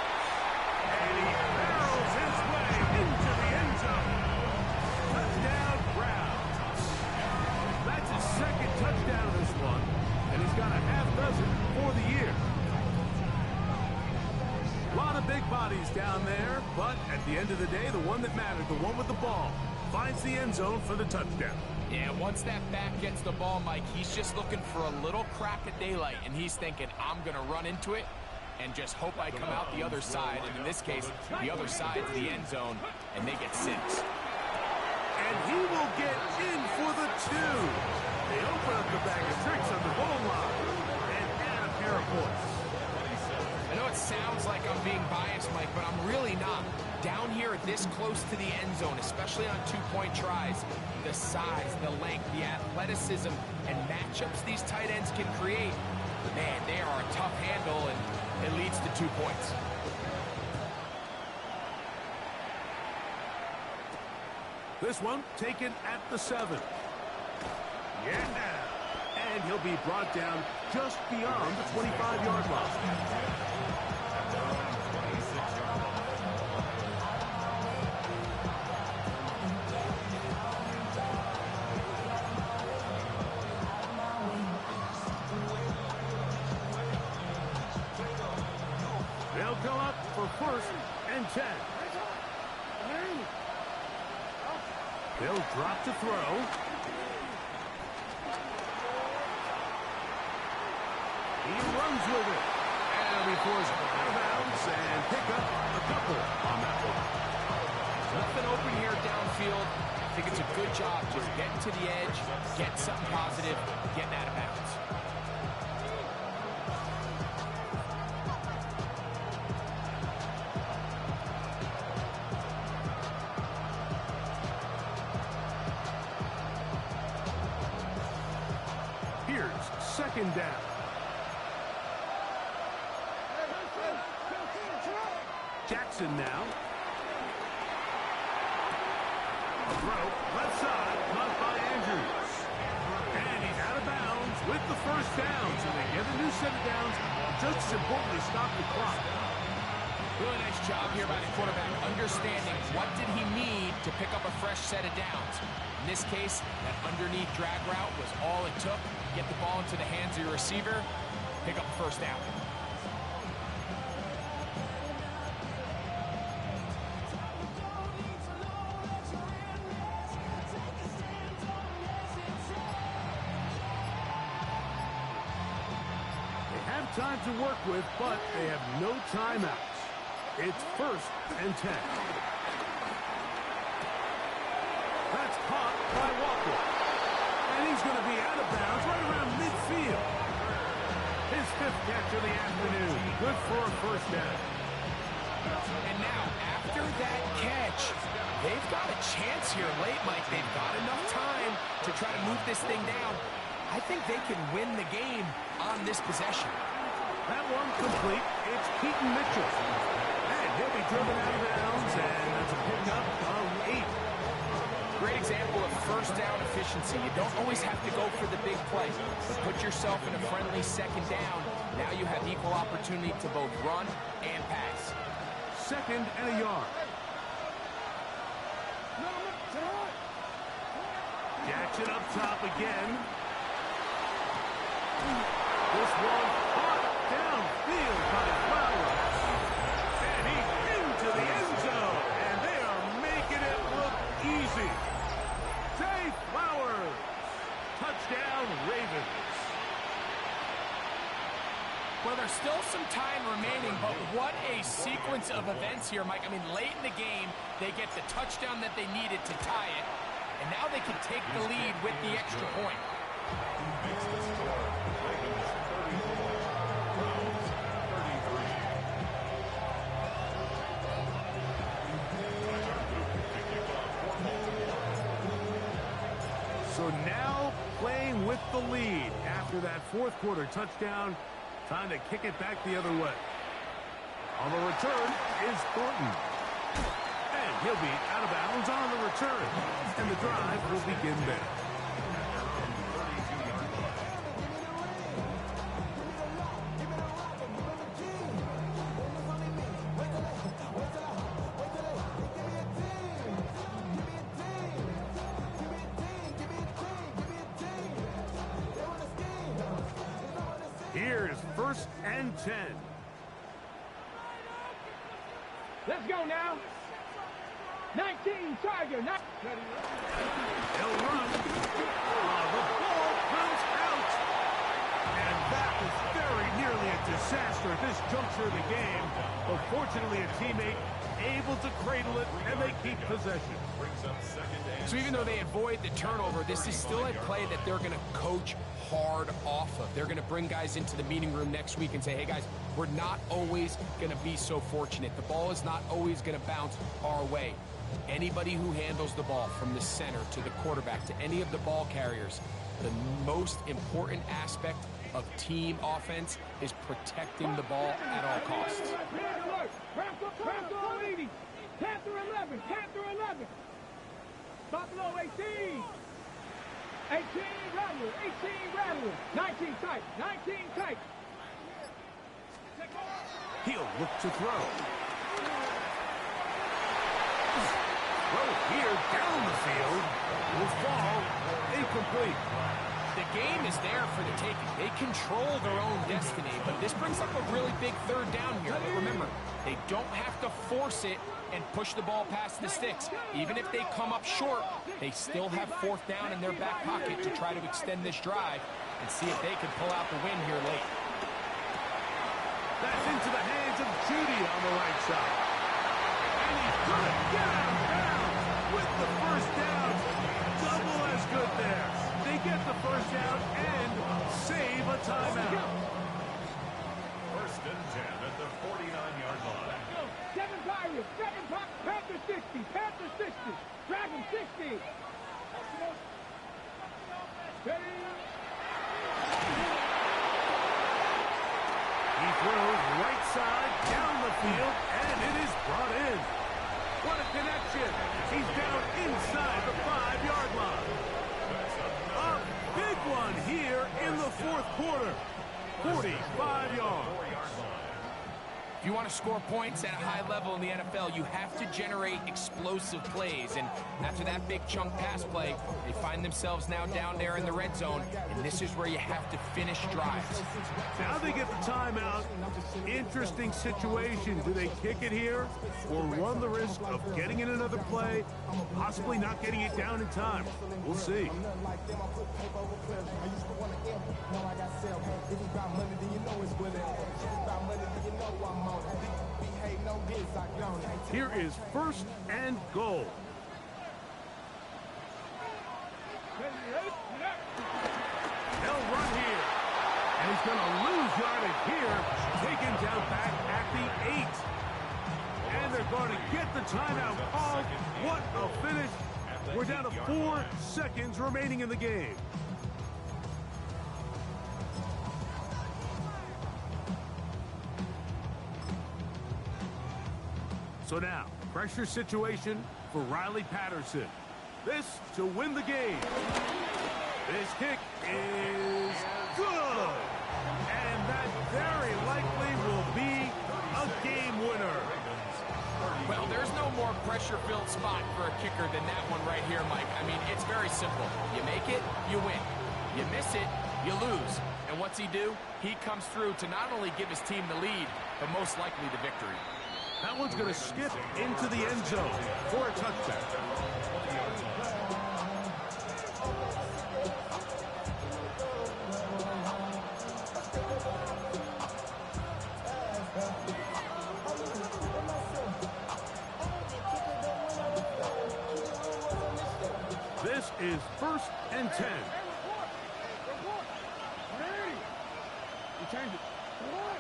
And he barrels his way into the end zone. Touchdown, Browns. That's his second touchdown this one, and he's got a half dozen for the year. A lot of big bodies down there, but at the end of the day, the one that mattered, the one with the ball, finds the end zone for the touchdown. Yeah, once that back gets the ball, Mike, he's just looking for a little crack of daylight, and he's thinking, I'm going to run into it and just hope I come out the other side. And in this case, the other side's the end zone, and they get 6. And he will get in for the 2. They open up the bag of tricks on the goal line and add a pair of points. I know it sounds like I'm being biased, Mike, but I'm really not. Down here this close to the end zone, especially on 2-point tries, the size, the length, the athleticism, and matchups these tight ends can create, man, they are a tough handle, and it leads to 2 points. This one taken at the 7. Yeah. And he'll be brought down just beyond the 25-yard line. They'll come up for first and 10. They'll drop to throw. He runs with it. And he forced out of bounds and pick up a couple on that one. Nothing open here downfield. I think it's a good job just getting to the edge, getting something positive, getting out of bounds. Here's second down. Jackson now. A throw, left side, caught by Andrews. And he's out of bounds with the first down. So they get a new set of downs. Just as importantly, stop the clock. Really nice job here by the quarterback, understanding what did he need to pick up a fresh set of downs. In this case, that underneath drag route was all it took. Get the ball into the hands of your receiver, pick up the first down. Time to work with, but they have no timeouts. It's first and 10. That's caught by Walker. And he's going to be out of bounds right around midfield. His 5th catch of the afternoon. Good for a first down. And now, after that catch, they've got a chance here late, Mike. They've got enough time to try to move this thing down. I think they can win the game on this possession. That one complete. It's Keaton Mitchell. And he'll be driven out of bounds, and that's a pickup of 8. Great example of first down efficiency. You don't always have to go for the big play, but put yourself in a friendly second down. Now you have equal opportunity to both run and pass. 2nd and a yard. Jackson up top again. This one caught downfield by Flowers. And he's into the end zone. And they are making it look easy. Zay Flowers. Touchdown, Ravens. Well, there's still some time remaining, but what a sequence of events here, Mike. I mean, late in the game, they get the touchdown that they needed to tie it, and now they can take the lead with the extra point. Makes the score Ravens 34, Browns 33. So now playing with the lead after that 4th quarter touchdown. Time to kick it back the other way. On the return is Thornton. And he'll be out of bounds on the return. And the drive will begin there. Here's 1st and 10. Let's go now. 19, Tiger. They'll run. The ball comes out. And that was very nearly a disaster at this juncture of the game. But fortunately, a teammate able to cradle it, and they keep possession. So even though they avoid the turnover, this is still a play that they're going to coach hard off of. They're going to bring guys into the meeting room next week and say, hey, guys, we're not always going to be so fortunate. The ball is not always going to bounce our way. Anybody who handles the ball from the center to the quarterback to any of the ball carriers, the most important aspect of team offense is protecting the ball at all costs. Panther 11, Panther 11. Buffalo 18. 18 Rattler, 18 Rattler. 19 tight, 19 tight. He'll look to throw. Throw here down the field. Will fall incomplete. The game is there for the taking. They control their own destiny, but this brings up a really big 3rd down here. But remember, they don't have to force it and push the ball past the sticks. Even if they come up short, they still have 4th down in their back pocket to try to extend this drive and see if they can pull out the win here late. That's into the hands of Judy on the right side. And he's going to get out of bounds with the 1st down. Double as good there. They get the 1st down and save a timeout. 1st and 10 at the 49-yard line. 7 Pirates, 7 Panther 60, Panther 60, Dragon 60. He throws right side down the field, and it is brought in. What a connection. He's down inside the 5-yard line. A big one here in the 4th quarter. 45 yards. If you want to score points at a high level in the NFL, you have to generate explosive plays. And after that big chunk pass play, they find themselves now down there in the red zone. And this is where you have to finish drives. Now they get the timeout. Interesting situation. Do they kick it here or run the risk of getting in another play, possibly not getting it down in time? We'll see. Here is 1st and goal. They'll run here. And he's going to lose yardage here. Taken down back at the 8. And they're going to get the timeout called. What a finish. We're down to 4 seconds remaining in the game. So now, pressure situation for Riley Patterson. This to win the game. This kick is good. And that very likely will be a game winner. Well, there's no more pressure-filled spot for a kicker than that one right here, Mike. I mean, it's very simple. You make it, you win. You miss it, you lose. And what's he do? He comes through to not only give his team the lead, but most likely the victory. That one's going to skip into the end zone for a touchback. This is 1st and 10. Change it. What?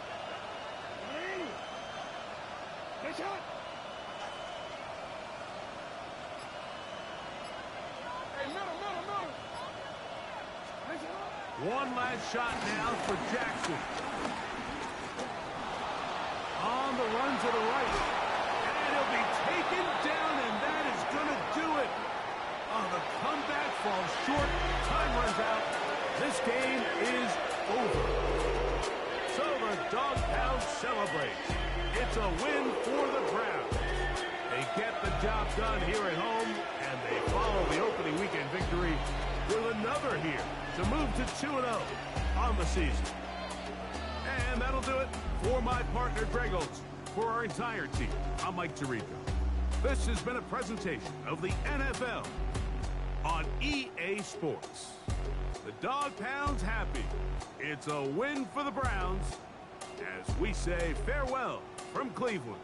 Get shot. Hey, middle. One last shot now for Jackson. On the run to the right. And he'll be taken down, and that is going to do it. Oh, the comeback falls short. Time runs out. This game is over. So the Dog Pound celebrates. It's a win for the Browns. They get the job done here at home, and they follow the opening weekend victory with another here to move to 2-0 on the season. And that'll do it for my partner, Greg Olson. For our entire team, I'm Mike Tirico. This has been a presentation of the NFL on EA Sports. The Dog Pound's happy. It's a win for the Browns as we say farewell from Cleveland.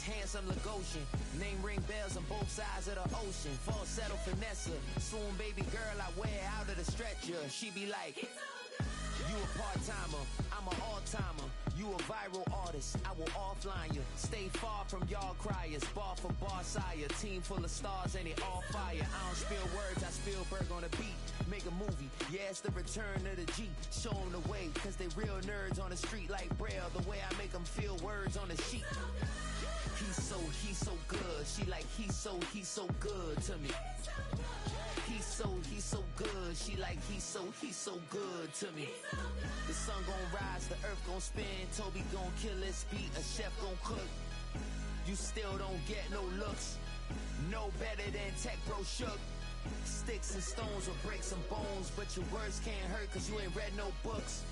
Handsome Lagosian, name ring bells on both sides of the ocean. Full settle finesse, soon baby girl I wear out of the stretcher. She be like, you a part-timer, I'm an all-timer. You a viral artist, I will offline you. Stay far from y'all criers, bar for bar sire. Team full of stars and it all fire. I don't spill words, I Spielberg on a beat. Make a movie, yeah, it's the return of the G. Show them the way, cause they real nerds on the street like Braille. The way I make them feel words on the sheet. He's so good. She like, he's so good to me. He's so good. She like, he's so good to me. The sun gon' rise, the earth gon' spin. Toby gon' kill this beat, a chef gon' cook. You still don't get no looks. No better than Tech Bro Shook. Sticks and stones will break some bones, but your words can't hurt cause you ain't read no books.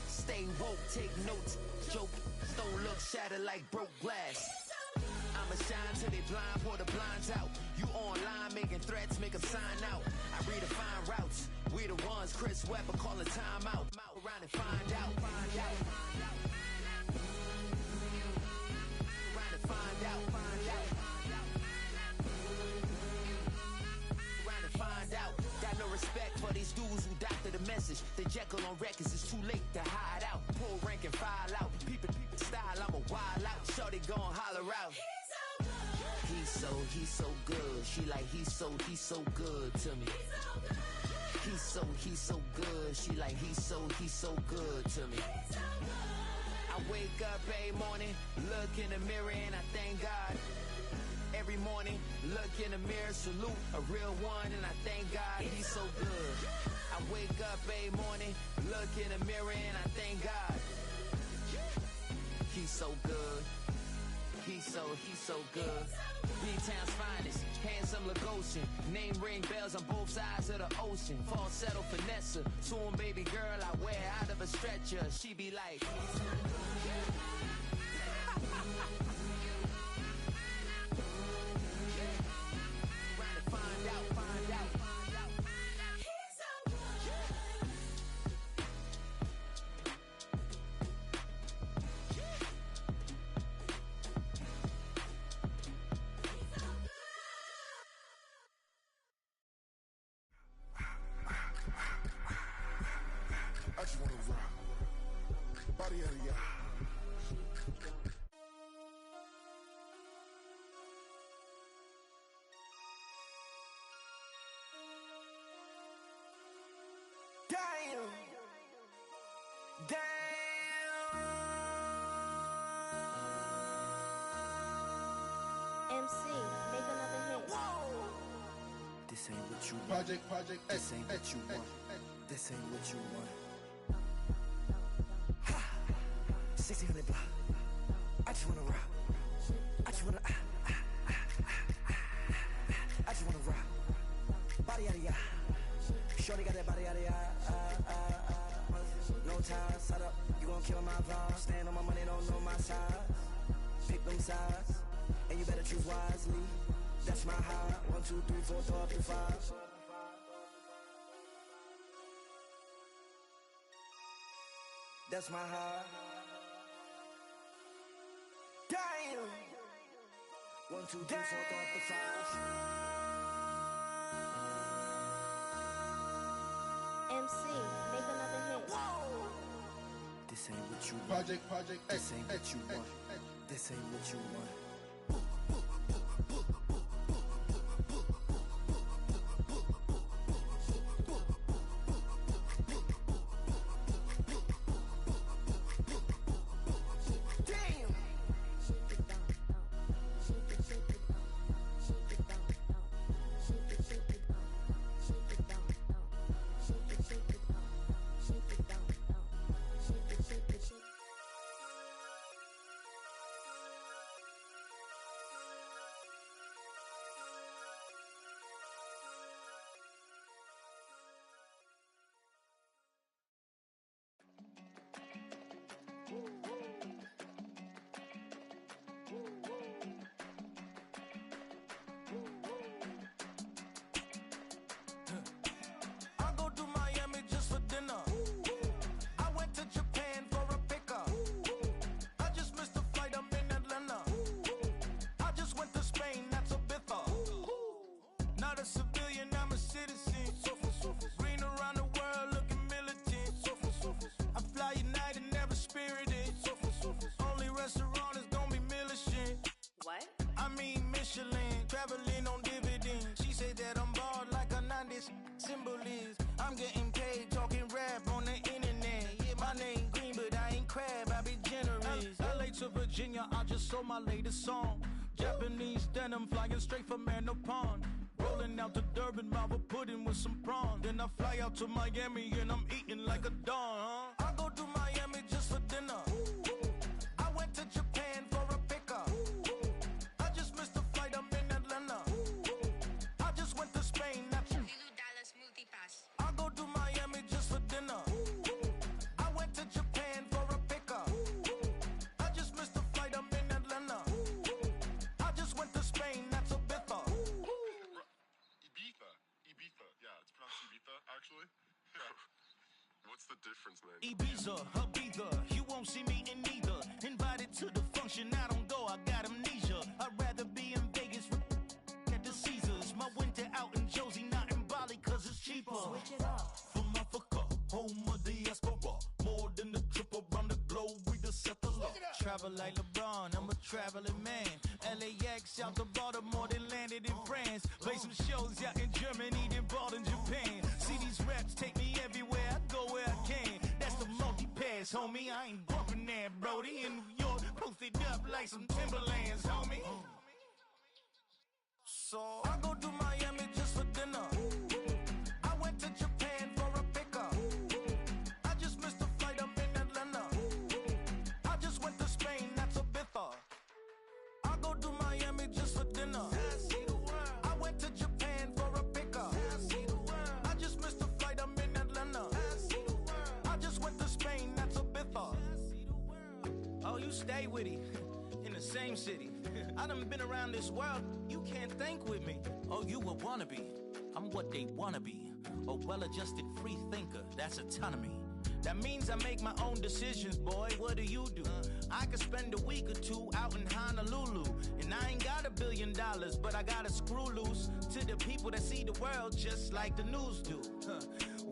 Stay woke, take notes, joke. Don't look shattered like broke glass. I'ma shine till they blind, pour the blinds out. You online making threats, make them sign out. I redefine routes. We the ones Chris Webber call a timeout. Around and find out. Around and find out. Around and find out. Got no respect for these dudes who doctor the message. They Jekyll on records, it's too late to hide out. Pull rank and file out. People style, I'm a wild out. Shorty gon' holler out. He's so good. She like, he's so good to me. He's so good. She like, he's so good to me. I wake up every morning, look in the mirror and I thank God. Every morning, look in the mirror, salute a real one and I thank God he's so good. I wake up every morning, look in the mirror and I thank God. He's so good. He's so good. B-Town's finest, handsome Lagosian. Name ring bells on both sides of the ocean. Falsetto finesse, soon baby girl I wear out of a stretcher. She be like, find out. I just wanna rock. Body out of y'all. Damn. MC, make another hit. This ain't what you want. Project This X, ain't what you X, want. X. This ain't what you want. Ha! 1600 block. I just wanna rock. I just wanna I just wanna rock. Body out of ya. Shorty got that body out of ya. No ties, set up. You gon' kill my vibe. Stand on my money, don't know my size. Pick them sides, and you better choose wisely. That's my high. 1, 2, 3, 4, throw up to 5. That's my high. Damn. 1, 2, 3, 4, throw up to 5. MC, make another hit. This ain't what you want. Project X, This ain't what you X, want. X. This ain't what you want. crab, I be generous. LA to Virginia, I just sold my latest song. Japanese denim flying straight from Manopon. Rolling out to Durban, Marvel pudding with some prawns. Then I fly out to Miami and I'm eating like a don, huh? I go to Miami just for dinner. I went to Japan for a pickup. I just missed the flight, I'm in Atlanta. I just went to Spain, that's I go to Miami just for dinner. I went to Japan for a pickup. I just missed the flight, I'm in Atlanta. I just went to Spain, that's a bither. Ibiza. Yeah, it's pronounced Ibiza, actually. Yeah. What's the difference, man? Ibiza, Ibiza, you won't see me in neither. Invited to the function, I don't go, I got amnesia. I'd rather be in Vegas at the Caesars. My winter out in Josie, not in Bali, cause it's cheaper. Switch it up. From Africa, home of the diaspora. More than the trip around the globe, we just set the law. Travel like LeBron, I'm a traveling man. LAX out to Baltimore, then landed in France. Play some shows out in Germany, then bought in Japan. See these raps take me everywhere, I go where I can. That's the multi-pass, homie, I ain't bumping that, Brody. In New York, posted up like some Timberlands, homie. So I go to Miami just for dinner. I went to Japan for a pickup. I just missed the flight, I'm in Atlanta. I just went to Spain, that's a bither. I go to Miami just for dinner. I went to Japan for a pickup. I just missed the flight, I'm in Atlanta. I just went to Spain, that's a bither. Oh, you stay with it. In the same city. I done been around this world, you can't think with me. Oh, you a wannabe, I'm what they wanna be. A well-adjusted free thinker, that's autonomy. That means I make my own decisions, boy, what do you do? I could spend a week or two out in Honolulu. And I ain't got $1 billion, but I got a screw loose to the people that see the world just like the news do.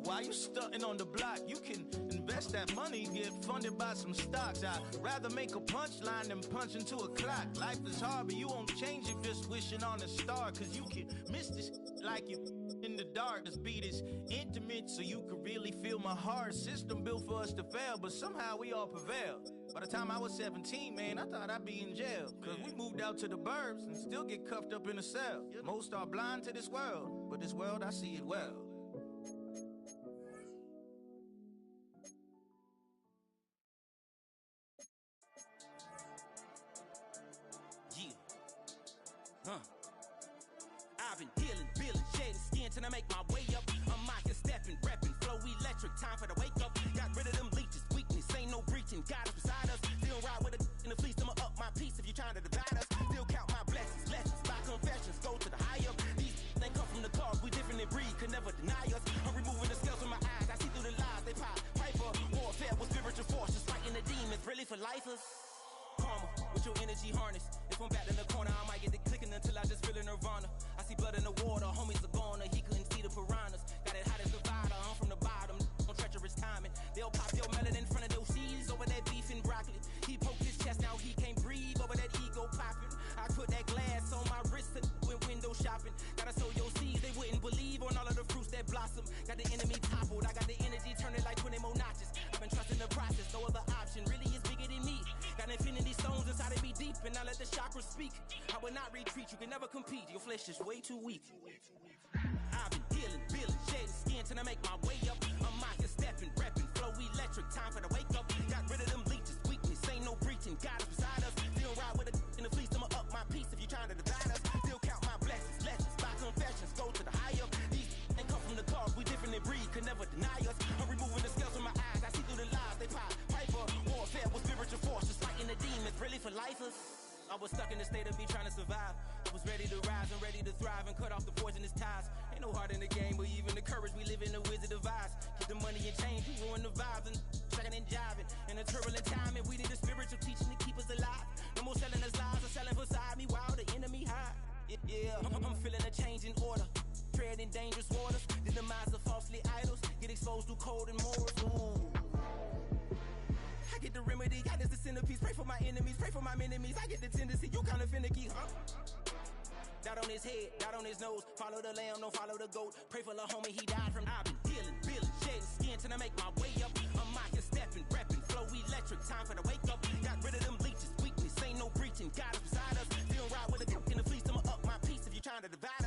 While you stunting on the block, you can invest that money, get funded by some stocks. I'd rather make a punchline than punch into a clock. Life is hard, but you won't change it just wishing on a star. Cause you can miss this like you in the dark. This beat is intimate, so you can really feel my heart. System built for us to fail, but somehow we all prevail. By the time I was 17, man, I thought I'd be in jail. Cause we moved out to the burbs and still get cuffed up in a cell. Most are blind to this world, but this world, I see it well. I've been healing, feeling, shedding skin till I make my way up. I'm mocking, stepping, repping, flow electric, time for the wake up. Got rid of them leeches, weakness, ain't no breaching. God is beside us, still ride with a in the fleece. I'ma up my piece if you're trying to divide us. Still count my blessings, lessons, by confessions, go to the higher. These they come from the cars, we different in breed, could never deny us. I'm removing the scales from my eyes, I see through the lies, they pop. Piper, warfare with spiritual forces, fighting the demons, really for lifers. Karma, with your energy harness. If I'm back in the corner, I might get the clicking until I just feel a nirvana. I see blood in the water, homies are gone, he couldn't see the piranhas. Got it hot as Nevada, I'm from the bottom, on treacherous timing. They'll pop your melon in front of those seeds over that beef and broccoli. He poked his chest, now he can't breathe over that ego popping. I put that glass on my wrist and went window shopping. Gotta sow your seeds, they wouldn't believe on all of the fruits that blossom. Got the enemy toppled, I got the energy turning like 20 more notches. I've been trusting the process, no other option really is bigger than me. Got infinity stones inside of me deep, and I let the chakras speak. I will not retreat, you can never compete, your flesh is way too weak. I've been healing, feeling, shedding skin till I make my way up. I'm mocking, stepping, repping, flow electric, time for the wake up. Got rid of them leeches, weakness, ain't no breaching. God is beside us, still ride with a in the fleece. I'ma up my piece if you're trying to divide us. Still count my blessings, lessons, by confessions, go to the higher. These ain't come from the cars, we different in breed, could never deny us. I'm removing the scales from my eyes, I see through the lies, they pop. Piper, warfare with spiritual forces, fighting the demons, really for lifers. I was stuck in the state of me trying to survive. I was ready to rise and ready to thrive and cut off the poisonous ties. Ain't no heart in the game, but even the courage, we live in the Wizard of Oz. Get the money and change, we ruin the vibes and tracking and jiving. In a turbulent time, and we need a spiritual teaching to keep us alive. No more selling us lies or selling beside me while the enemy hide. Yeah, I'm feeling a change in order. Treading dangerous waters, the demise of falsely idols. Get exposed through cold and morals. Ooh. I get the remedy, God is the centerpiece. Pray for my enemies, pray for my enemies. I get the tendency, you kinda finicky, huh? Dot on his head, dot on his nose. Follow the lamb, don't follow the goat. Pray for the homie, he died from. I've been healing, feeling, shedding skin till I make my way up. I'm mocking, stepping, repping, flow electric, time bleaching, got us beside us. Still ride with a in the fleece, I'ma up my piece if you're trying to divide